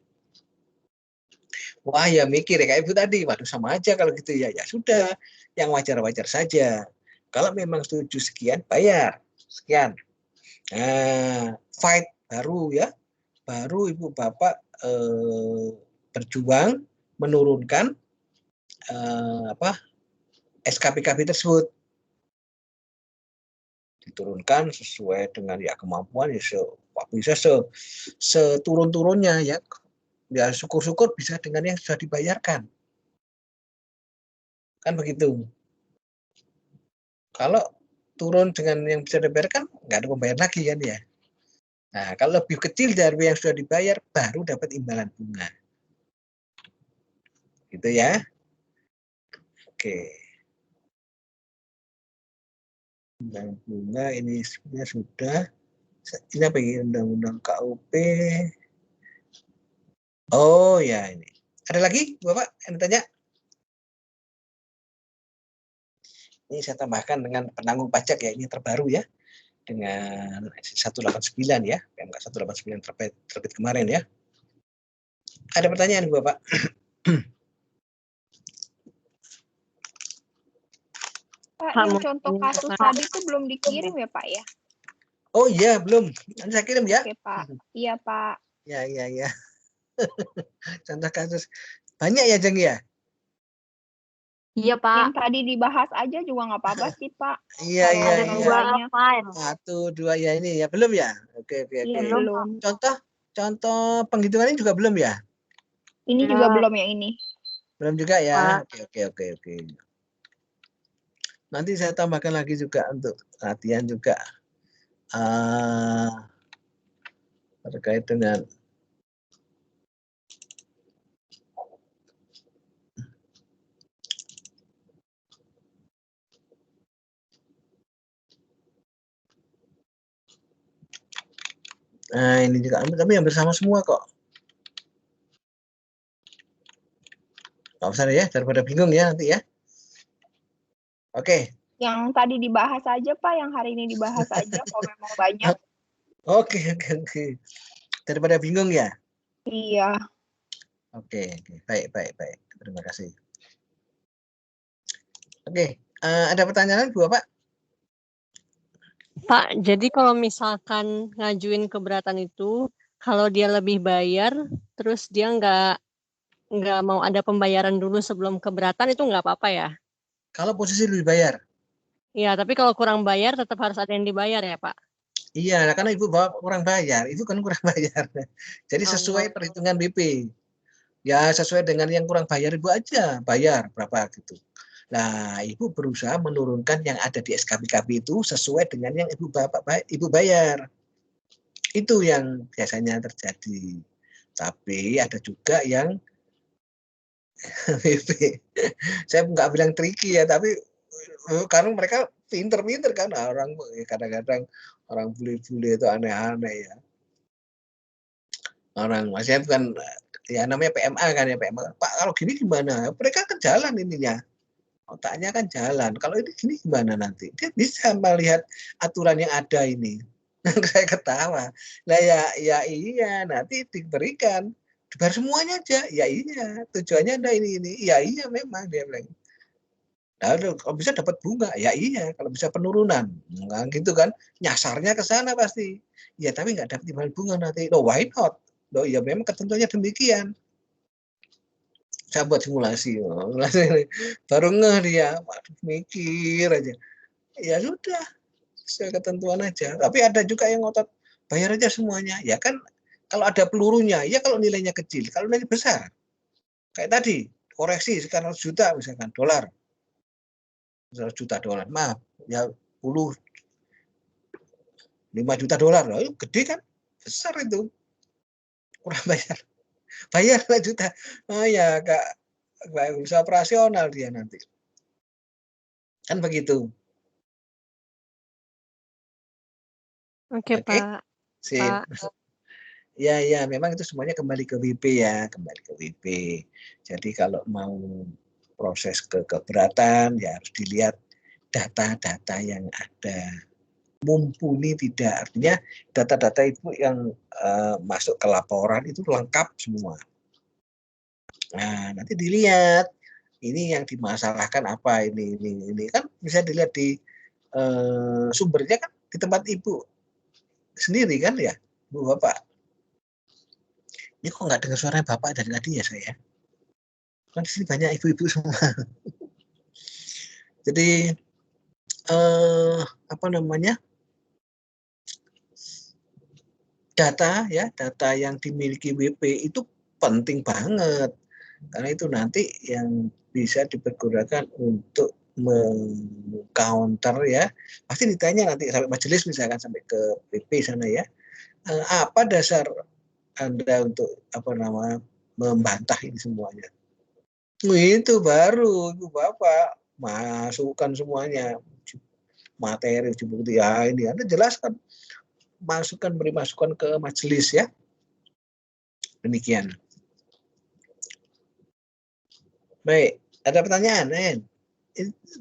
Wah ya mikir ya kayak Ibu tadi, waduh sama aja kalau gitu ya. Ya sudah, yang wajar-wajar saja. Kalau memang setuju sekian, bayar sekian. Nah, fight baru ya, baru Ibu Bapak berjuang menurunkan SKPKB tersebut, diturunkan sesuai dengan ya kemampuan ya, bisa seturun-turunnya ya. Ya syukur-syukur bisa dengan yang sudah dibayarkan. Kan begitu. Kalau turun dengan yang bisa dibayarkan, nggak ada pembayaran lagi kan ya. Nah, kalau lebih kecil dari yang sudah dibayar, baru dapat imbalan bunga. Gitu ya. Oke. Imbalan bunga ini sebenarnya sudah. Ini apa ini, undang-undang KUP. Oh ya ini. Ada lagi Bapak yang ditanya? Ini saya tambahkan dengan penanggung pajak ya, ini terbaru ya, dengan 189 ya, PMK 189 terbit kemarin ya. Ada pertanyaan Bapak? Pak, yang contoh kasus tadi itu belum dikirim ya Pak ya? Oh iya, belum. Nanti saya kirim ya. Oke Pak. Iya Pak. Ya. Contoh kasus. Banyak ya Jeng ya? Iya Pak. Yang tadi dibahas aja juga nggak apa-apa sih Pak. Iya. Ada 2 file. 1, 2 ya ini ya, belum ya? Oke. Iya belum. Contoh penghitungan ini juga belum ya? Ini juga belum yang ini. Belum juga ya? Oke. Nanti saya tambahkan lagi juga untuk latihan juga terkait dengan ini juga, tapi yang bersama semua kok. Nggak usah ya, daripada bingung ya nanti ya. Oke. Yang tadi dibahas aja Pak, yang hari ini dibahas aja kalau memang banyak. Oke. Daripada bingung ya. Iya. Oke. Baik. Terima kasih. Oke, ada pertanyaan Bu Pak? Pak, jadi kalau misalkan ngajuin keberatan itu, kalau dia lebih bayar, terus dia nggak mau ada pembayaran dulu sebelum keberatan, itu nggak apa-apa ya? Kalau posisi lebih bayar? Iya, tapi kalau kurang bayar tetap harus ada yang dibayar ya Pak? Iya, karena Ibu bawa kurang bayar, itu kan kurang bayar. Jadi sesuai perhitungan BP. Ya sesuai dengan yang kurang bayar Ibu aja, bayar berapa gitu. Nah, Ibu berusaha menurunkan yang ada di SKPKB itu sesuai dengan yang Ibu bayar. Itu yang biasanya terjadi. Tapi ada juga yang BP. Saya nggak bilang tricky ya, tapi karena mereka pinter-pinter kan orang, kadang-kadang orang bule-bule itu aneh-aneh ya. Orang maksudnya bukan ya namanya PMA kan ya, PMA. Pak kalau gini gimana? Mereka kan jalan ininya. Otaknya kan jalan. Kalau ini gini gimana nanti? Dia bisa melihat aturan yang ada ini. Saya ketawa. Nah ya iya nanti diberikan. Dibayar semuanya aja. Ya iya. Tujuannya ada ini. Ya iya memang dia bilang. Nah, kalau bisa dapat bunga, ya iya. Kalau bisa penurunan, nah, gitu kan. Nyasarnya ke sana pasti. Ya tapi nggak dapat imbalan bunga nanti. No, why not? No, ya memang ketentuannya demikian. Saya buat simulasi, baru ngeh dia, waduh, mikir aja. Ya sudah, sesuai ketentuan aja. Tapi ada juga yang ngotot bayar aja semuanya. Ya kan kalau ada pelurunya, ya kalau nilainya kecil, kalau nilainya besar. Kayak tadi, koreksi sekarang 100 juta misalkan dolar. 100 juta dolar. Maaf, ya 5 juta dolar. Itu gede kan? Besar itu. Kurang bayar. Bayar 5 juta. Oh ya, Kak, bisa operasional dia nanti. Kan begitu. Oke, Pak. Sip. Ya, memang itu semuanya kembali ke WP ya, kembali ke WP. Jadi kalau mau proses ke keberatan ya harus dilihat data-data yang ada. Mumpuni tidak, artinya data-data itu yang masuk ke laporan itu lengkap semua. Nah, nanti dilihat ini yang dimasalahkan apa ini kan bisa dilihat di sumbernya kan di tempat Ibu sendiri kan ya, Bu Bapak. Ini kok nggak dengar suara Bapak dari tadi ya saya? Kan di sini banyak ibu-ibu semua. Jadi apa namanya? Data yang dimiliki WP itu penting banget. Karena itu nanti yang bisa dipergunakan untuk meng-counter ya. Pasti ditanya nanti sampai majelis misalkan sampai ke WP sana ya. Apa dasar Anda untuk membantah ini semuanya? Itu baru Ibu Bapak masukkan semuanya materi bukti ya ini Anda jelaskan, beri masukan ke majelis ya. Demikian. Baik, ada pertanyaan, Nen?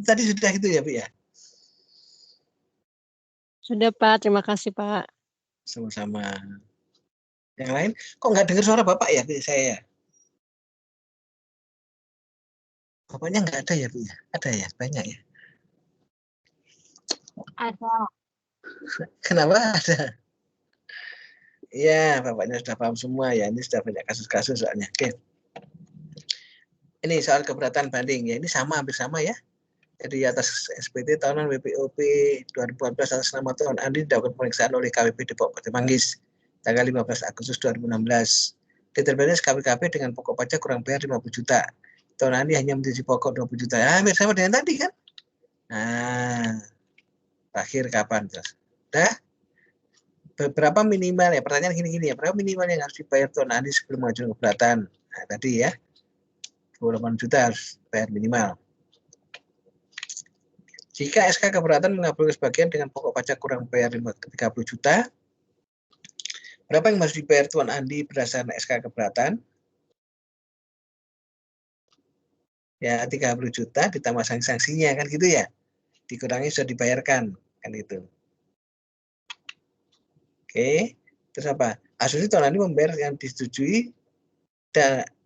Tadi sudah gitu ya, Bu ya? Sudah Pak, terima kasih Pak. Sama-sama. Yang lain, kok nggak dengar suara Bapak ya, Bu, saya ya? Bapaknya nggak ada ya, Bu ya? Ada ya, banyak ya? Ada. Kenapa ada? Iya, Bapaknya sudah paham semua ya. Ini sudah banyak kasus-kasus soalnya. Oke. Ini soal keberatan banding ya. Ini sama, hampir sama ya. Jadi atas SPT tahunan WPOP 2014 atas nama Tuan Andi dilakukan pemeriksaan oleh KWP Depok Kota Manggis tanggal 15 Agustus 2016. Diterbatas KWKP dengan pokok pajak kurang bayar 50 juta. Tuan Andi hanya menjadi pokok 20 juta. Ya, hampir sama dengan tadi kan? Nah, terakhir kapan? Udah? Berapa minimal ya? Pertanyaan gini-gini ya. Berapa minimal yang harus dibayar Tuan Andi sebelum mengajukan keberatan? Nah, tadi ya. 28 juta harus bayar minimal. Jika SK keberatan mengabulkan sebagian dengan pokok pajak kurang bayar 30 juta, berapa yang harus dibayar Tuan Andi berdasarkan SK keberatan? Ya, 30 juta ditambah sanksinya kan gitu ya. Dikurangi sudah dibayarkan kan itu. Oke, terus apa? Asumsi Tuan Andi membayar yang disetujui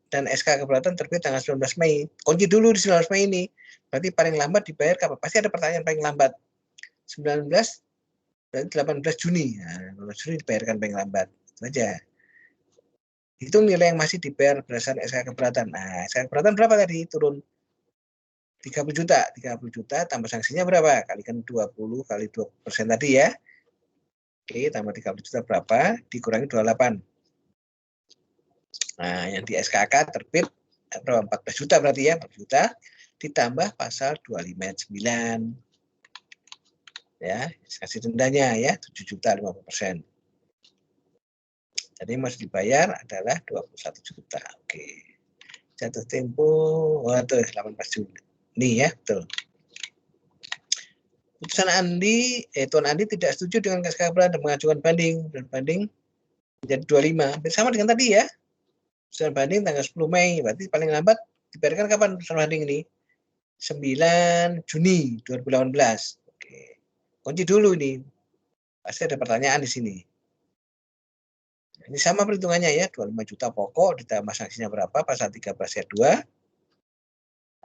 dan SK keberatan terbit tanggal 19 Mei. Kunci dulu di 19 Mei ini. Berarti paling lambat dibayar kapan? Pasti ada pertanyaan paling lambat. 19 berarti 18 Juni. Nah, 18 Juni dibayarkan paling lambat. Itu aja. Hitung nilai yang masih dibayar berdasarkan SK keberatan. Nah, SK keberatan berapa tadi? Turun 30 juta. 30 juta tambah sanksinya berapa? Kalikan 20 kali 20% tadi ya. Oke, tambah 30 juta berapa? Dikurangi 28. Nah, yang di SKK terbit berapa? 14 juta berarti ya, 14 juta ditambah pasal 259. Ya, kasih dendanya ya, 7 juta 50%. Jadi masih dibayar adalah 21 juta. Oke. Jatuh tempo, waduh 18 Juni. Ini ya, betul. Putusan Tuan Andi tidak setuju dengan SK keberatan dan mengajukan banding. Dan banding menjadi 25. Sama dengan tadi ya. Putusan banding tanggal 10 Mei. Berarti paling lambat dibayarkan kapan putusan banding ini? 9 Juni 2018. Oke. Kunci dulu ini. Pasti ada pertanyaan di sini. Ini sama perhitungannya ya. 25 juta pokok ditambah sanksinya berapa? Pasal 13 ayat 2.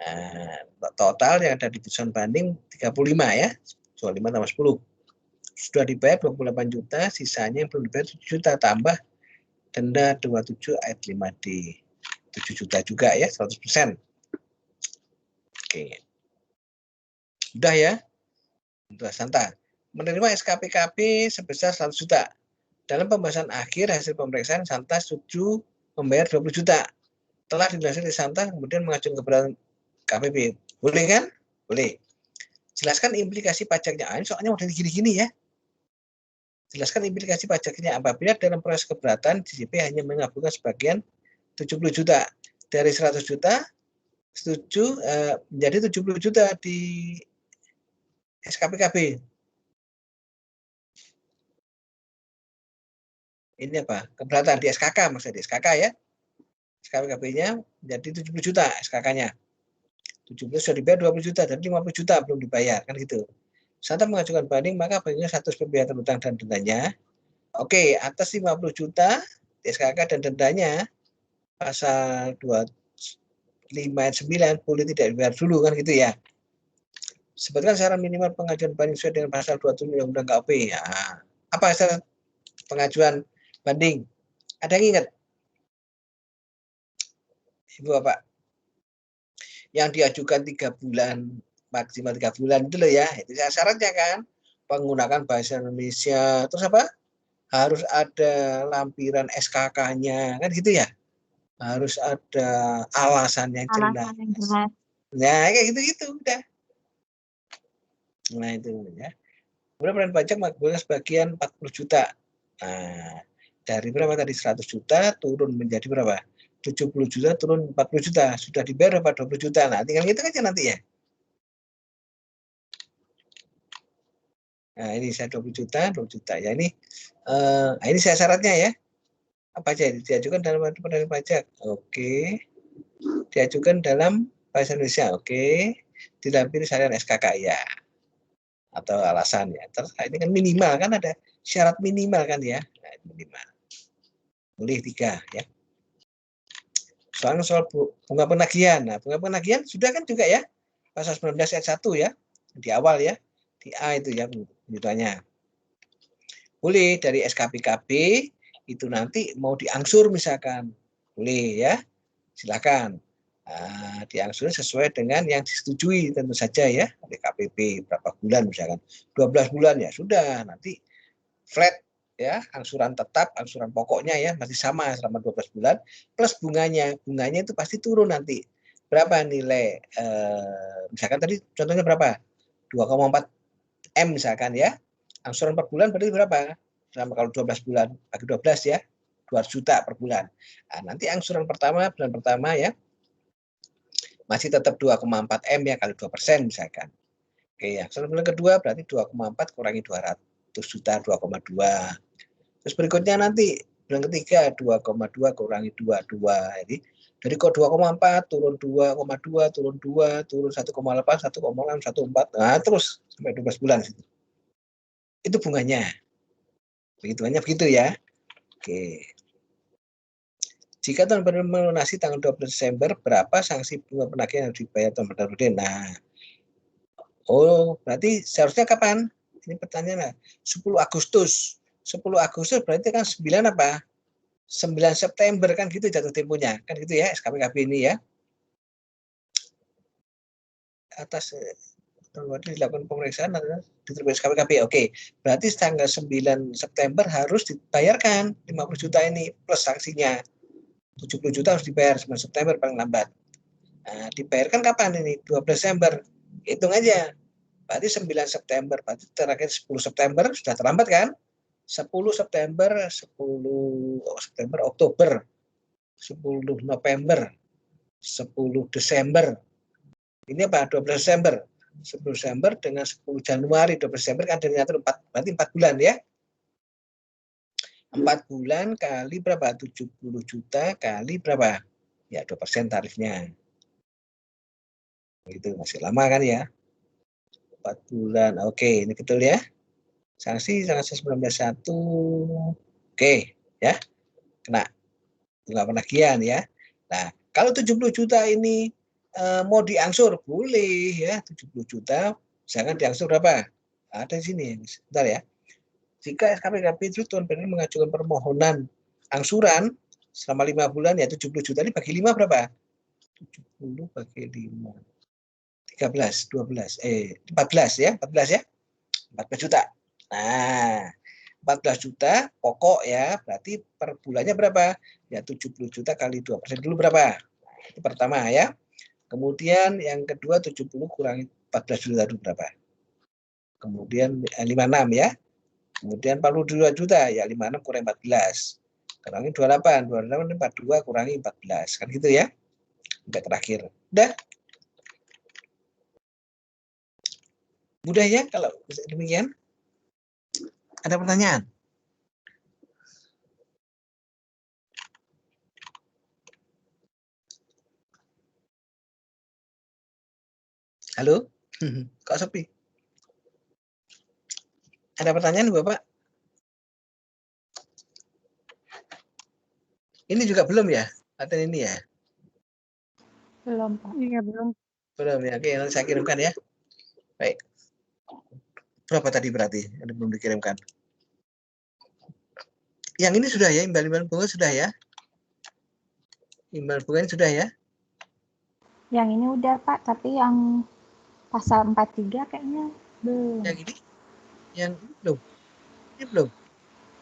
Nah, total yang ada di putusan banding 35 ya. 25 tambah 10. Sudah dibayar 28 juta, sisanya yang belum dibayar 7 juta tambah denda 27 ayat 5D. 7 juta juga ya, 100%. Oke. Sudah ya. Sudah santai. Menerima SKPKP sebesar 100 juta. Dalam pembahasan akhir hasil pemeriksaan Santa setuju membayar 20 juta. Telah dijelaskan di Santa kemudian mengajukan keberatan KPP. Boleh kan? Boleh. Jelaskan implikasi pajaknya. Ini soalnya model gini-gini ya. Jelaskan implikasi pajaknya apabila dalam proses keberatan DJP hanya mengabulkan sebagian 70 juta. Dari 100 juta setuju menjadi 70 juta di SKPKB. Ini apa? Keberatan di SKK maksudnya di SKK ya. SKPKB-nya menjadi 70 juta SKK-nya. 70 sudah dibayar 20 juta dan 50 juta belum dibayar kan gitu. Santa mengajukan banding maka bandingnya status pembiayaan utang dan dendanya. Oke, atas 50 juta SKK dan dendanya pasal 25 ayat 9 boleh tidak dibayar dulu kan gitu ya. Sebutkan syarat minimal pengajuan banding sesuai dengan pasal 27 Undang-Undang KUP. Ya. Apa syarat pengajuan banding? Ada yang ingat? Ibu Bapak. Yang diajukan 3 bulan, maksimal 3 bulan itu loh ya. Itu syaratnya kan. Menggunakan bahasa Indonesia. Terus apa? Harus ada lampiran SKK-nya. Kan gitu ya. Harus ada alasan yang jelas. Nah, kayak gitu-gitu udah. Nah, itu ya. Kemudian peran pajak mengabulkan sebagian 40 juta. Nah, dari berapa tadi 100 juta turun menjadi berapa? 70 juta turun 40 juta. Sudah dibayar berapa? 20 juta. Nah, tinggal gitu aja nanti ya. Nah, ini saya 20 juta, 20 juta. Ya ini ini saya syaratnya ya. Apa aja diajukan dalam penerima pajak? Oke. Diajukan dalam bahasa Indonesia. Oke. didampingi salinan SKK ya. Atau alasan ya. Terus ini kan minimal kan ada syarat minimal kan ya. Nah, minimal. Boleh 3 ya. Soal bunga penagihan. Nah, bunga penagihan sudah kan juga ya. Pasal 19 ayat 1 ya. Di awal ya. Di A itu ya penjelasannya. Boleh dari SKPKB itu nanti mau diangsur misalkan. Boleh ya. Silakan. Nah, diangsur sesuai dengan yang disetujui tentu saja ya oleh KPP berapa bulan misalkan 12 bulan ya sudah nanti flat ya angsuran tetap angsuran pokoknya ya masih sama selama 12 bulan plus bunganya itu pasti turun nanti berapa nilai misalkan tadi contohnya berapa 2,4 M misalkan ya angsuran per bulan berarti berapa selama kalau 12 bulan bagi 12 ya 200 juta per bulan. Nah, nanti angsuran pertama bulan pertama ya masih tetap 2,4 M ya kali 2% misalkan. Oke ya, bulan kedua berarti 2,4 kurangi 200 juta 2,2. Terus berikutnya nanti bulan ketiga 2,2 kurangi 22. Jadi dari kok 2,4 turun 2,2 turun 2 turun 1,8 1,6 1,4. Nah, terus sampai 12 bulan situ. Itu bunganya. Begituannya begitu ya. Oke. Jika tahun baru melunasi tanggal 12 Desember, berapa sanksi bunga penagihan yang dibayar tahun baru? Nah, berarti seharusnya kapan? Ini pertanyaannya. 10 Agustus. 10 Agustus berarti kan 9 apa? 9 September kan gitu jatuh temponya. Kan gitu ya SKPKB ini ya. Atas dilakukan pemeriksaan diterima SKPKB. Oke. Berarti tanggal 9 September harus dibayarkan 50 juta ini plus sanksinya. 70 juta harus dibayar 9 September paling lambat. Nah, dibayarkan kapan ini? 12 Desember. Hitung aja. Berarti 9 September, berarti terakhir 10 September sudah terlambat kan? 10 September, 10 September, Oktober, 10 November, 10 Desember. Ini apa? 12 Desember. 10 Desember dengan 10 Januari, 12 Desember kan ada 4, berarti 4 bulan ya. 4 bulan kali berapa? 70 juta kali berapa? Ya 2% tarifnya. Itu masih lama kan ya. 4 bulan. Oke, ini betul ya. Sanksi 19.1. Oke, ya. Kena bunga penagihan ya. Nah, kalau 70 juta ini mau diangsur boleh ya, 70 juta. Misalkan diangsur berapa? Ada di sini. Bentar ya. Jika SKPKB itu Tuan Pengen mengajukan permohonan angsuran selama 5 bulan ya 70 juta ini bagi 5 berapa? 70 bagi 5. 13, 12, 14 ya, 14 ya. 14 juta. Nah, 14 juta pokok ya, berarti per bulannya berapa? Ya 70 juta kali 2% dulu berapa? Nah, itu pertama ya. Kemudian yang kedua 70 kurangi 14 juta dulu berapa? Kemudian 56 ya. Kemudian 42 juta, ya 56 kurangi 14. Kurangi 28, 28 42 kurangi 14. Kan gitu ya. Sampai terakhir. Udah? Mudah ya kalau demikian? Ada pertanyaan? Halo? Kok sepi? Ada pertanyaan Bapak? Ini juga belum ya? Atau ini ya? Belum, Pak. Iya, belum. Belum ya? Oke, nanti saya kirimkan ya. Baik. Berapa tadi berarti? Ada belum dikirimkan? Yang ini sudah ya? Imbal-imbal bunga sudah ya? Imbal bunga sudah ya? Yang ini udah, Pak. Tapi yang pasal 43 kayaknya belum. Yang ini? Yang ini belum? Ini belum?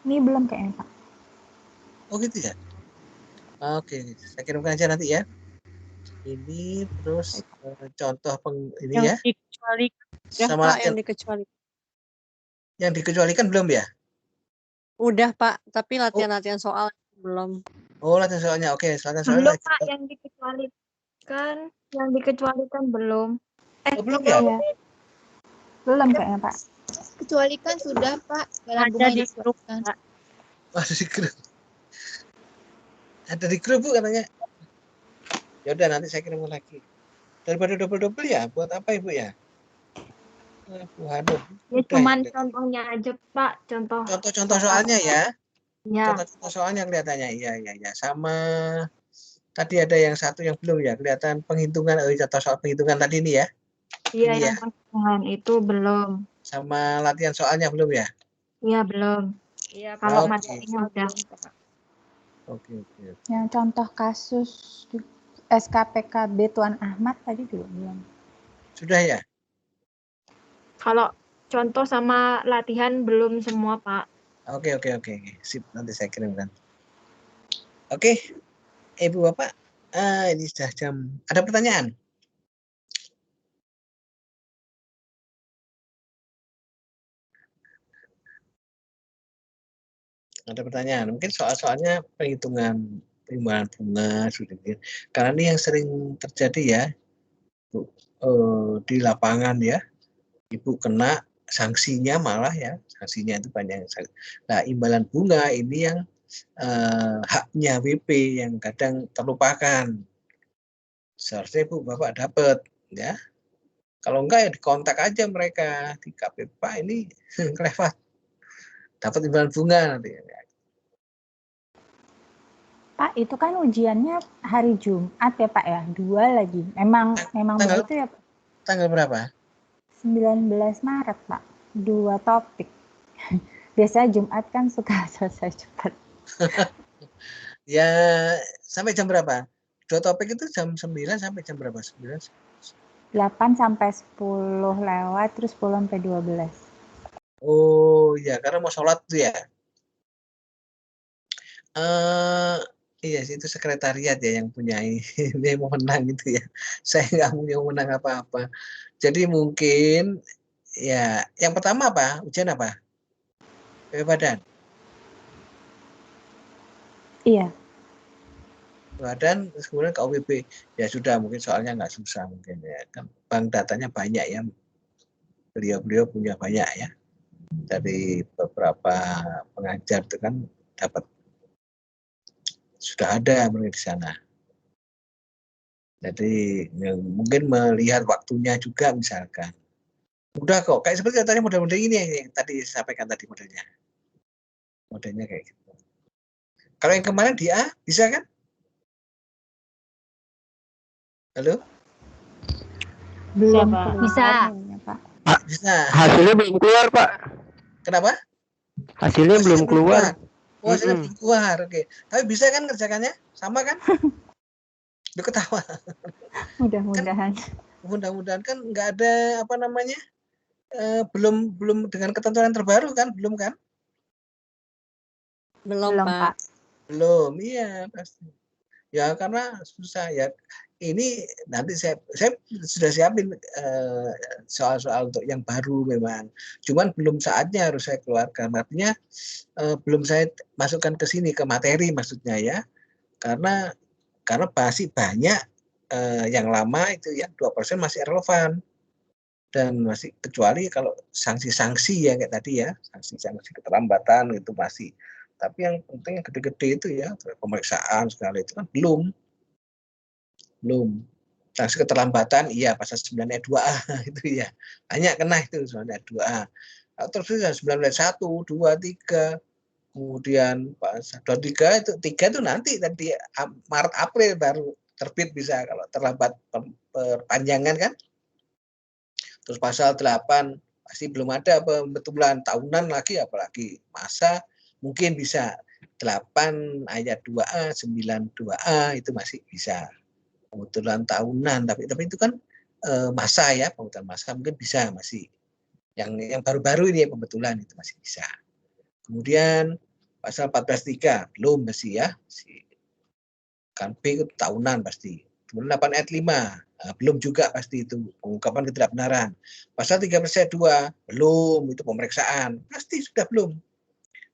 Ini belum kayaknya, Pak. Oh gitu ya? Oke, saya kirimkan aja nanti ya. Ini terus contoh ini Yang ya. dikecualikan, ya Sama Pak, yang dikecualikan. Yang dikecualikan belum ya? Udah Pak, tapi latihan-latihan soal belum. Oh, latihan soalnya. Oke, latihan soalnya. Belum Pak, yang dikecualikan belum. Oh, belum ya? Iya. Belum kayaknya, Pak. Kecualikan sudah, Pak. Dalam Ada bunga di grup, dikecualikan. Pak. Ada di grup. Ada di grup Bu katanya. Ya udah nanti saya kirim lagi. Daripada double-double ya, buat apa Ibu ya? Bu Hanum. Ya Udah cuman ya. contohnya aja Pak, contoh Contoh-contoh soal. soalnya ya. Ya, Contoh-contoh soalnya kelihatannya. Iya. Sama tadi ada yang satu yang belum ya, kelihatan penghitungan, contoh soal penghitungan tadi ini ya. iya Ini yang penghitungan itu belum. Sama latihan soalnya belum ya? Iya belum. Iya kalau Oke. materinya udah. Oke. Yang contoh kasus SKPKB Tuan Ahmad tadi juga belum. Sudah ya? Kalau contoh sama latihan belum semua Pak. Oke. Sip, nanti saya kirimkan. Oke. Ibu Bapak, ini sudah jam. Ada pertanyaan? Ada pertanyaan? Mungkin soal-soalnya perhitungan perimbangan bunga sudah. Karena ini yang sering terjadi ya, Bu, di lapangan ya. Ibu kena sanksinya malah ya, sanksinya itu banyak. Nah, imbalan bunga ini yang haknya WP yang kadang terlupakan. Seharusnya Ibu Bapak dapat ya. Kalau enggak ya dikontak aja mereka di KP, Pak ini kelewat. Dapat imbalan bunga nanti. Pak, itu kan ujiannya hari Jumat ya Pak ya? 2 lagi. Memang begitu ya Pak? Tanggal berapa? 19 Maret Pak. 2 topik. Biasanya Jumat kan suka selesai cepat. Ya, sampai jam berapa? 2 topik itu jam 9 sampai jam berapa? 9? 8 sampai 10 lewat, terus 10 sampai 12. Oh ya, karena mau sholat tuh ya. Iya sih, itu sekretariat ya yang punya ini mau menang gitu ya. Saya nggak punya menang apa-apa. Jadi mungkin ya, yang pertama apa? Ujian apa? PP Badan. Iya. Badan, kemudian KUPB. Ya sudah, mungkin soalnya nggak susah mungkin ya. Kan bank datanya banyak ya. Beliau punya banyak ya. Dari beberapa pengajar itu kan dapat, sudah ada di sana. Jadi mungkin melihat waktunya juga misalkan. Udah kok, kayak seperti tadi model-model ini yang tadi saya sampaikan tadi modelnya. Modelnya kayak gitu. Kalau yang kemarin di A, bisa kan? Halo? Belum Bisa. Ya, Pak. Bisa. Hasilnya belum keluar, Pak. Kenapa? Hasilnya belum keluar. Oh, hasilnya belum keluar. Oke. Tapi bisa kan kerjakannya? Sama kan? Udah ketawa. Mudah-mudahan. Mudah-mudahan kan nggak ada apa namanya, belum dengan ketentuan terbaru kan, belum kan? Belum, Pak. Belum, iya pasti. Ya karena susah ya. Ini nanti saya sudah siapin soal-soal untuk yang baru memang. Cuman belum saatnya harus saya keluarkan. Artinya belum saya masukkan ke sini, ke materi maksudnya ya. Karena masih banyak yang lama itu ya 2% masih relevan. Dan masih, kecuali kalau sanksi-sanksi ya kayak tadi ya, sanksi-sanksi keterlambatan itu masih. Tapi yang penting yang gede-gede itu ya, pemeriksaan segala itu kan belum. Sanksi keterlambatan iya pasal 9 ayat 2A itu ya. Banyak kena itu 9 ayat 2A. Terus 9 ayat 1, 2, 3. Kemudian pasal 23 itu 3 itu nanti tadi Maret April baru terbit bisa kalau terlambat perpanjangan kan. Terus pasal 8 pasti belum ada pembetulan tahunan lagi, apalagi masa mungkin bisa 8 ayat 2A, 9 2A itu masih bisa. Pembetulan tahunan, tapi itu kan masa ya, pembetulan masa mungkin bisa masih. Yang baru-baru ini ya pembetulan itu masih bisa. Kemudian pasal 14.3 belum masih ya, masih. Kan B itu tahunan pasti. Kemudian 8 ayat 5 belum juga pasti itu pengungkapan ketidakbenaran. Pasal 13 ayat 2 belum, itu pemeriksaan pasti sudah belum.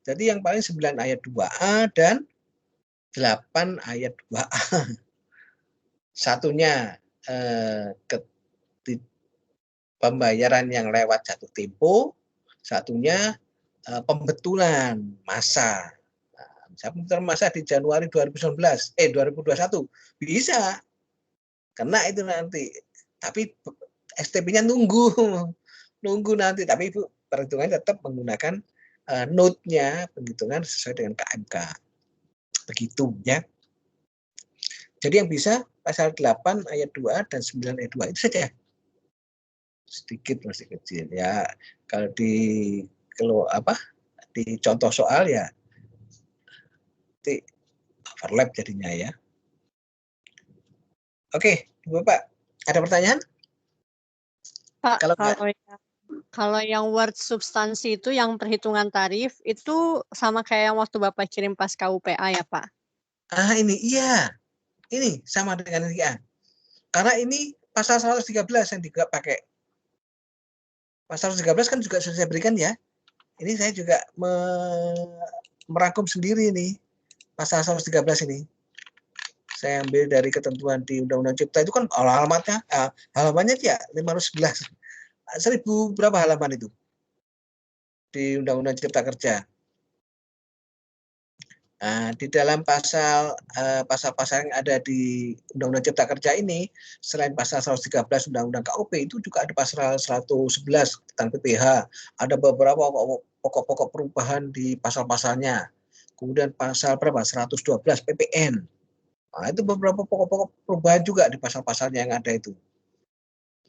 Jadi yang paling 9 ayat 2A dan 8 ayat 2A. Satunya pembayaran yang lewat jatuh tempo, satunya pembetulan masa. Saya pembetulan masa di Januari 2021 bisa kena itu nanti tapi STP-nya nunggu nanti, tapi Ibu perhitungannya tetap menggunakan note-nya penghitungan sesuai dengan KMK. Begitu ya. Jadi yang bisa pasal 8 ayat 2 dan 9 ayat 2 itu saja. Sedikit masih kecil ya. Kalau di contoh soal ya nanti overlap jadinya ya. Oke, Bapak, ada pertanyaan? Pak, Kalau kalau yang word substansi itu yang perhitungan tarif itu sama kayak yang waktu Bapak kirim pas KUPA ya, Pak? ini iya. Ini sama dengan ini ya. Karena ini pasal 113 yang pakai. Pasal 113 kan juga sudah saya berikan ya. Ini saya juga merangkum sendiri nih pasal 113 ini. Saya ambil dari ketentuan di Undang-Undang Cipta itu kan halamannya ya 511. 1000 berapa halaman itu di Undang-Undang Cipta Kerja. Nah, di dalam pasal-pasal yang ada di Undang-Undang Cipta Kerja ini, selain pasal 113 Undang-Undang KUP itu juga ada pasal 111 tentang PPH. Ada beberapa pokok-pokok perubahan di pasal-pasalnya. Kemudian pasal berapa? 112 PPN. Nah, itu beberapa pokok-pokok perubahan juga di pasal-pasalnya yang ada itu.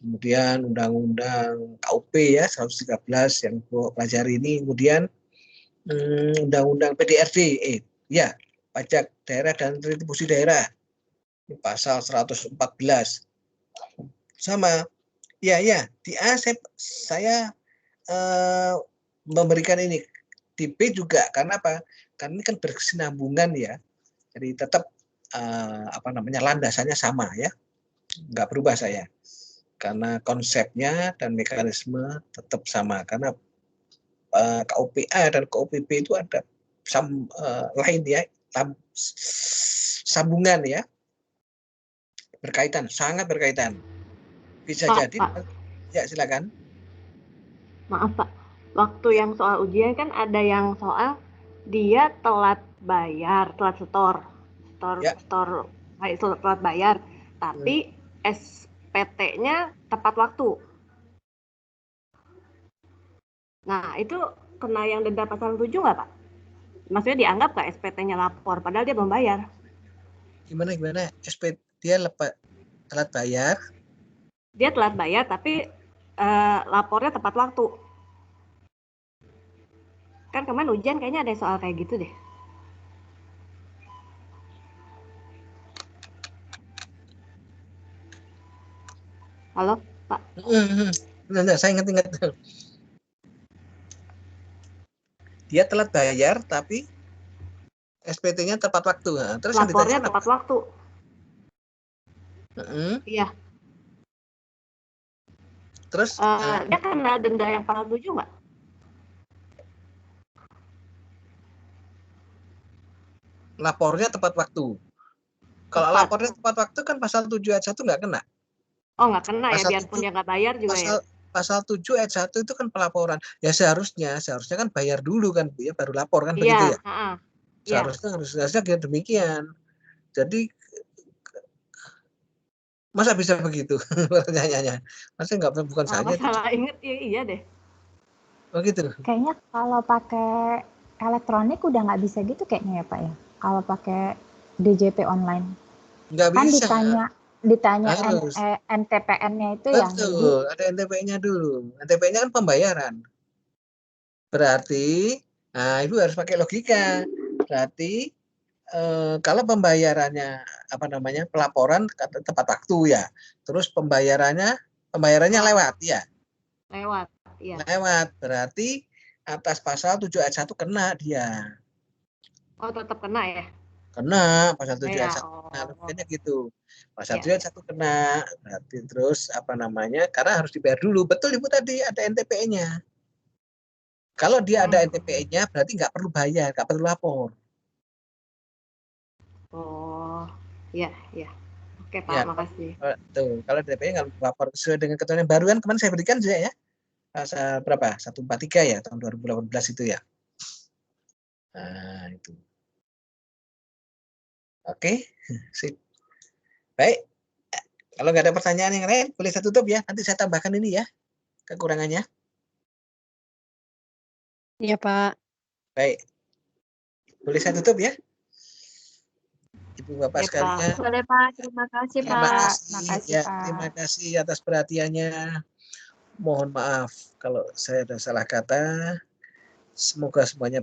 Kemudian Undang-Undang KUP ya 113 yang pelajari ini. Kemudian Undang-Undang PDRD, ya pajak daerah dan retribusi daerah, ini pasal 114 sama. Ya di A saya memberikan ini, di B juga karena apa? Karena ini kan berkesinambungan ya, jadi tetap landasannya sama ya, nggak berubah saya, karena konsepnya dan mekanisme tetap sama, karena KUPA dan KUPB itu ada lain ya, sambungan ya, berkaitan, sangat berkaitan. Bisa Pak, jadi, Pak. Ya silakan. Maaf Pak, waktu yang soal ujian kan ada yang soal dia telat bayar, telat telat bayar, tapi SPT-nya tepat waktu. Nah, itu kena yang denda pasal 7 nggak Pak? Maksudnya dianggap nggak SPT-nya lapor, padahal dia belum bayar. Gimana? SPT dia telat bayar? Dia telat bayar, tapi lapornya tepat waktu. Kan kemarin ujian kayaknya ada soal kayak gitu deh. Halo, Pak? Saya ingat. Dia telat bayar, tapi SPT-nya tepat waktu. Nah, terus lapornya tepat waktu. Iya. Terus dia kena denda yang pasal 7 nggak? Lapornya tepat waktu. Kalau lapornya tepat waktu kan pasal 7 ayat 1 nggak kena. Oh, nggak kena pasal ya, biarpun 7, dia nggak bayar juga pasal 7 ayat 1 itu kan pelaporan. Ya seharusnya kan bayar dulu kan, ya baru lapor kan, begitu ya? Seharusnya demikian. Jadi masa bisa begitu pertanyaannya? Masa bukan saja? Salah inget, iya deh. Oh gitu. Kayaknya kalau pakai elektronik udah nggak bisa gitu kayaknya ya Pak ya. Kalau pakai DJP online. Nggak kan bisa. Ditanya NTPN-nya itu yang betul, ada NTPN-nya dulu. NTPN-nya kan pembayaran. Berarti, nah Ibu harus pakai logika. Berarti kalau pembayarannya pelaporan tepat waktu ya, terus pembayarannya lewat ya. Lewat, iya. Lewat, berarti atas pasal 7 ayat 1 kena dia. Oh, tetap kena ya? Kena pasal 7 ayat 1. Nah, logikanya gitu. Pasal 7 ayat 1 kena, berarti terus karena harus dibayar dulu. Betul Ibu tadi ada NTPN-nya. Kalau dia ada NTPN-nya berarti nggak perlu bayar, nggak perlu lapor. Oh, iya. Oke Pak, makasih. Tuh, kalau NTPN nggak lapor sesuai dengan ketentuan yang baru kan kemarin saya berikan juga ya. Pasal berapa? 143 ya tahun 2018 itu ya. Nah, itu. Oke, sip. Baik. Kalau nggak ada pertanyaan yang lain, boleh saya tutup ya. Nanti saya tambahkan ini ya, kekurangannya. Iya, Pak. Baik. Boleh saya tutup ya? Ibu Bapak Ya, Pak. sekalian. Boleh Pak, terima kasih Ya, Terima Pak. kasih. Makasih, Ya, Pak. terima kasih atas perhatiannya. Mohon maaf kalau saya ada salah kata. Semoga semuanya